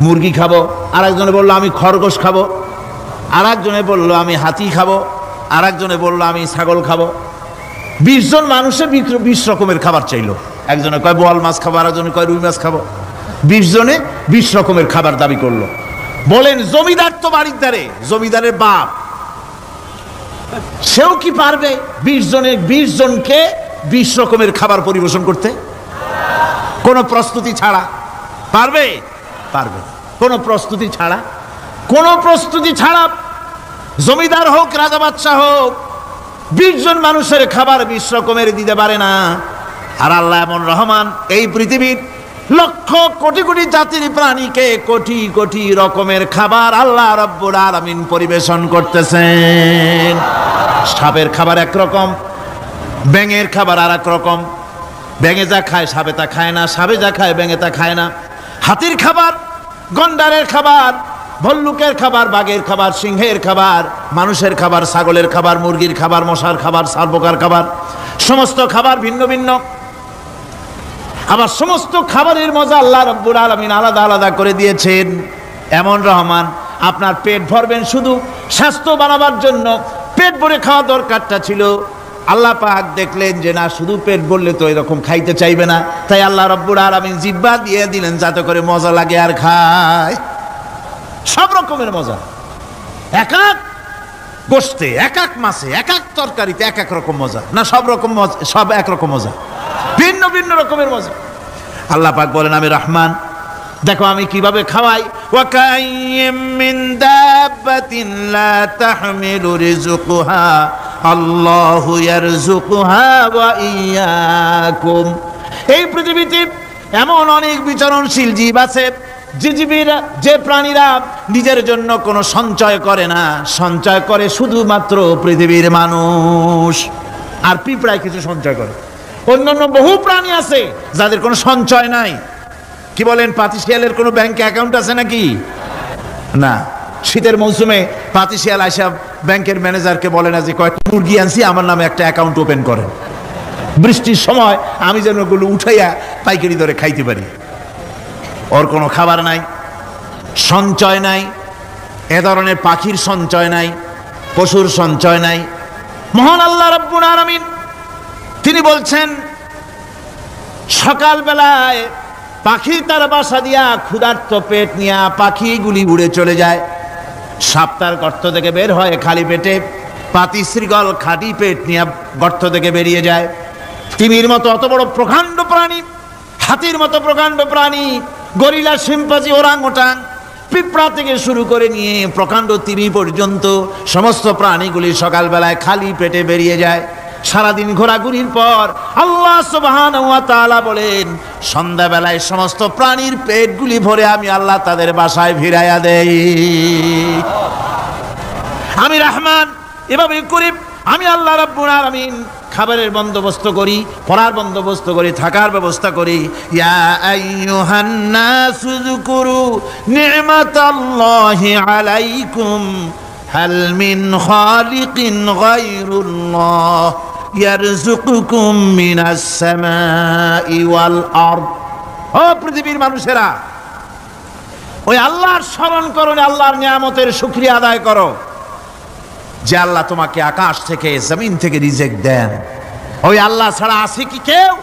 মুরগি খাবো, আর একজনে বললো আমি খরগোশ খাবো, আর একজনে বললো আমি হাতি খাবো, আর একজনে বললো আমি ছাগল খাবো। 20 জন মানুষের 20 রকমের খাবার চাইলো। একজনে কয় বোয়াল মাছ খাবো, আর একজনে কয় রুই মাছ খাবো। 20 জনে 20 রকমের খাবার দাবি করলো। বলেন জমিদার তো বাড়ির ধারে, জমিদারের বাপ, সেও কি পারবে 20 জনকে 20 রকমের খাবার পরিবেশন করতে? কোনো প্রস্তুতি ছাড়া পারবে? পারবে। কোনো প্রস্তুতি ছাড়া, কোনো প্রস্তুতি ছাড়া জমিদার হোক রাজা বাদশাহ হোক 20 জন মানুষের খাবার 20 রকমের দিতে পারে না। আর আল্লাহ এমন রহমান, এই পৃথিবীর লক্ষ কোটি কোটি জাতির প্রাণীকে কোটি কোটি রকমের খাবার আল্লাহ রাব্বুল আলামিন পরিবেশন করতেছেন। সাপের খাবার একরকম, ব্যাঙের খাবার আর এক রকম। ব্যাঙে যা খায় সাপে তা খায় না, সাপে যা খায় ব্যাঙে তা খায় না। হাতির খাবার, গন্ডারের খাবার, ভল্লুকের খাবার, বাঘের খাবার, সিংহের খাবার, মানুষের খাবার, ছাগলের খাবার, মুরগির খাবার, মশার খাবার, সারপোকার খাবার, সমস্ত খাবার ভিন্ন ভিন্ন। আবার সমস্ত খাবারের মজা আল্লাহ রাব্বুল আলামিন আলাদা আলাদা করে দিয়েছেন। এমন রহমান, আপনার পেট ভরবেন শুধু স্বাস্থ্য বানাবার জন্য, পেট ভরে খাওয়া দরকারটা ছিল। আল্লাহ পাক দেখলেন যে না, শুধু পেট ভরলে তো এরকম খাইতে চাইবে না, তাই আল্লাহ রাব্বুল আলামিন জিহ্বা দিয়ে দিলেন যাতে করে মজা লাগে আর খায়। সব রকমের মজা, এক এক গোশতে, এক এক মাছে, এক এক তরকারিতে এক এক রকম মজা না, সব রকম মজা, সব একরকম মজা, ভিন্ন ভিন্ন রকমের মজা। আল্লাহ পাক বলেন আমি রহমান, দেখো আমি কিভাবে খাওয়াই। ওয়াকাইয়্যিম মিন দাব্বাতিন লা তাহমিলু রিজকুহা আল্লাহু ইয়ারযুকুহা ওয়া ইয়্যাকুম। এই পৃথিবীতে এমন অনেক বিচরণশীল জীব আছে যে প্রাণীরা নিজের জন্য কোনো সঞ্চয় করে না, সঞ্চয় করে শুধুমাত্র পৃথিবীর মানুষ। আর পিঁপড়ায় কিছু সঞ্চয় করে। অন্যান্য বহু প্রাণী আছে যাদের কোনো সঞ্চয় নাই। কি বলেন, পাতিশিয়ালের কোনো ব্যাংকে অ্যাকাউন্ট আছে নাকি? না। শীতের মৌসুমে পাতিশিয়াল আইসা ব্যাংকের ম্যানেজারকে বলে না যে কয়েকটা মুরগি আনছি, আমার নামে একটা অ্যাকাউন্ট ওপেন করেন, বৃষ্টির সময় আমি যেন ওগুলো উঠাইয়া পাইকারি দরে খাইতে পারি। ওর কোনো খাবার নাই, সঞ্চয় নাই। এ ধরনের পাখির সঞ্চয় নাই, পশুর সঞ্চয় নাই। মহান আল্লাহ রাব্বুল আলামিন তিনি বলছেন, সকালবেলায় পাখি তার বাসা দিয়া ক্ষুধার্ত পেট নিয়ে পাখিগুলি উড়ে চলে যায়। সাপ তার গর্ত থেকে বের হয় খালি পেটে, পাতি শৃগল খালি পেট নিয়ে গর্ত থেকে বেরিয়ে যায়। তিমির মতো অত বড় প্রকাণ্ড প্রাণী, হাতির মতো প্রকাণ্ড প্রাণী, গরিলা, শিম্পাঞ্জি, ওরাংওটাং, পিঁপড়া থেকে শুরু করে নিয়ে প্রকাণ্ড তিমি পর্যন্ত সমস্ত প্রাণীগুলি সকালবেলায় খালি পেটে বেরিয়ে যায়। সারাদিন ঘোরাঘুরির পর আল্লাহ সুবহানাহু ওয়া তাআলা বলেন, সন্ধ্যাবেলায় সমস্ত প্রাণীর পেটগুলি ভরে আমি আল্লাহ তাদের বাসায় ফিরাইয়া দেই। আমি রহমান, এভাবে করি আমি আল্লাহ রাব্বুল আলামিন খাবারের বন্দোবস্ত করি, পড়ার বন্দোবস্ত করি, থাকার ব্যবস্থা করি। ইয়া আইয়ুহান নাসু যকুরু নি'মাতাল্লাহি আলাইকুম হাল মিন খালিকিন গায়রুল্লাহ ইয়ারযুকুকুম মিনাস সামাই ওয়াল আরদ। ও পৃথিবীর মানুষেরা, ওই আল্লাহর স্মরণ করো, আল্লাহর নিয়ামতের শুকরিয়া আদায় করো যে আল্লাহ তোমাকে আকাশ থেকে জমিন থেকে রিজিক দেন। ওই আল্লাহ ছাড়া আছে কি কেউ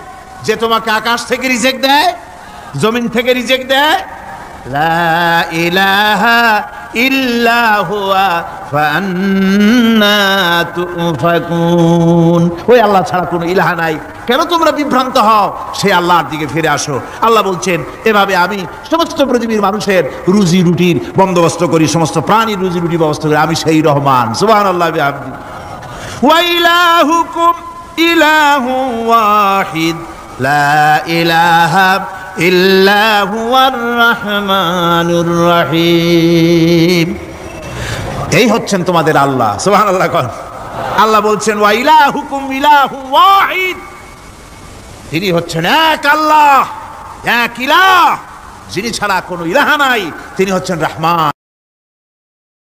যে তোমাকে আকাশ থেকে রিজিক দেয়, জমিন থেকে রিজিক দেয়? লা ইলাহা ইল্লা হুয়া ফান্না তুফাকুন। ওই আল্লাহ ছাড়া কোনো ইলাহা নাই, কেন তোমরা বিভ্রান্ত হও? সেই আল্লাহর দিকে ফিরে আসো। আল্লাহ বলছেন, এভাবে আমি সমস্ত পৃথিবীর মানুষের রুজি রুটির বন্দোবস্ত করি, সমস্ত প্রাণীর রুজি রুটি ব্যবস্থা করি। আমি সেই রহমান। সুবহানাল্লাহ বিহামদি। ওয়া ইলাহুকুম ইলাহু ওয়াহিদ লা ইলাহা ইল্লা হুয়ার রহমানুর রহিম। এই হচ্ছেন তোমাদের আল্লাহ। সুবহানাল্লাহ। আল্লাহ বলছেন, ওয়া ইলাহুকুম ইলাহু ওয়াহিদ, তিনি হচ্ছেন এক আল্লাহ, এক ইলাহ, যিনি ছাড়া কোনো ইলাহা নাই। তিনি হচ্ছেন রহমান।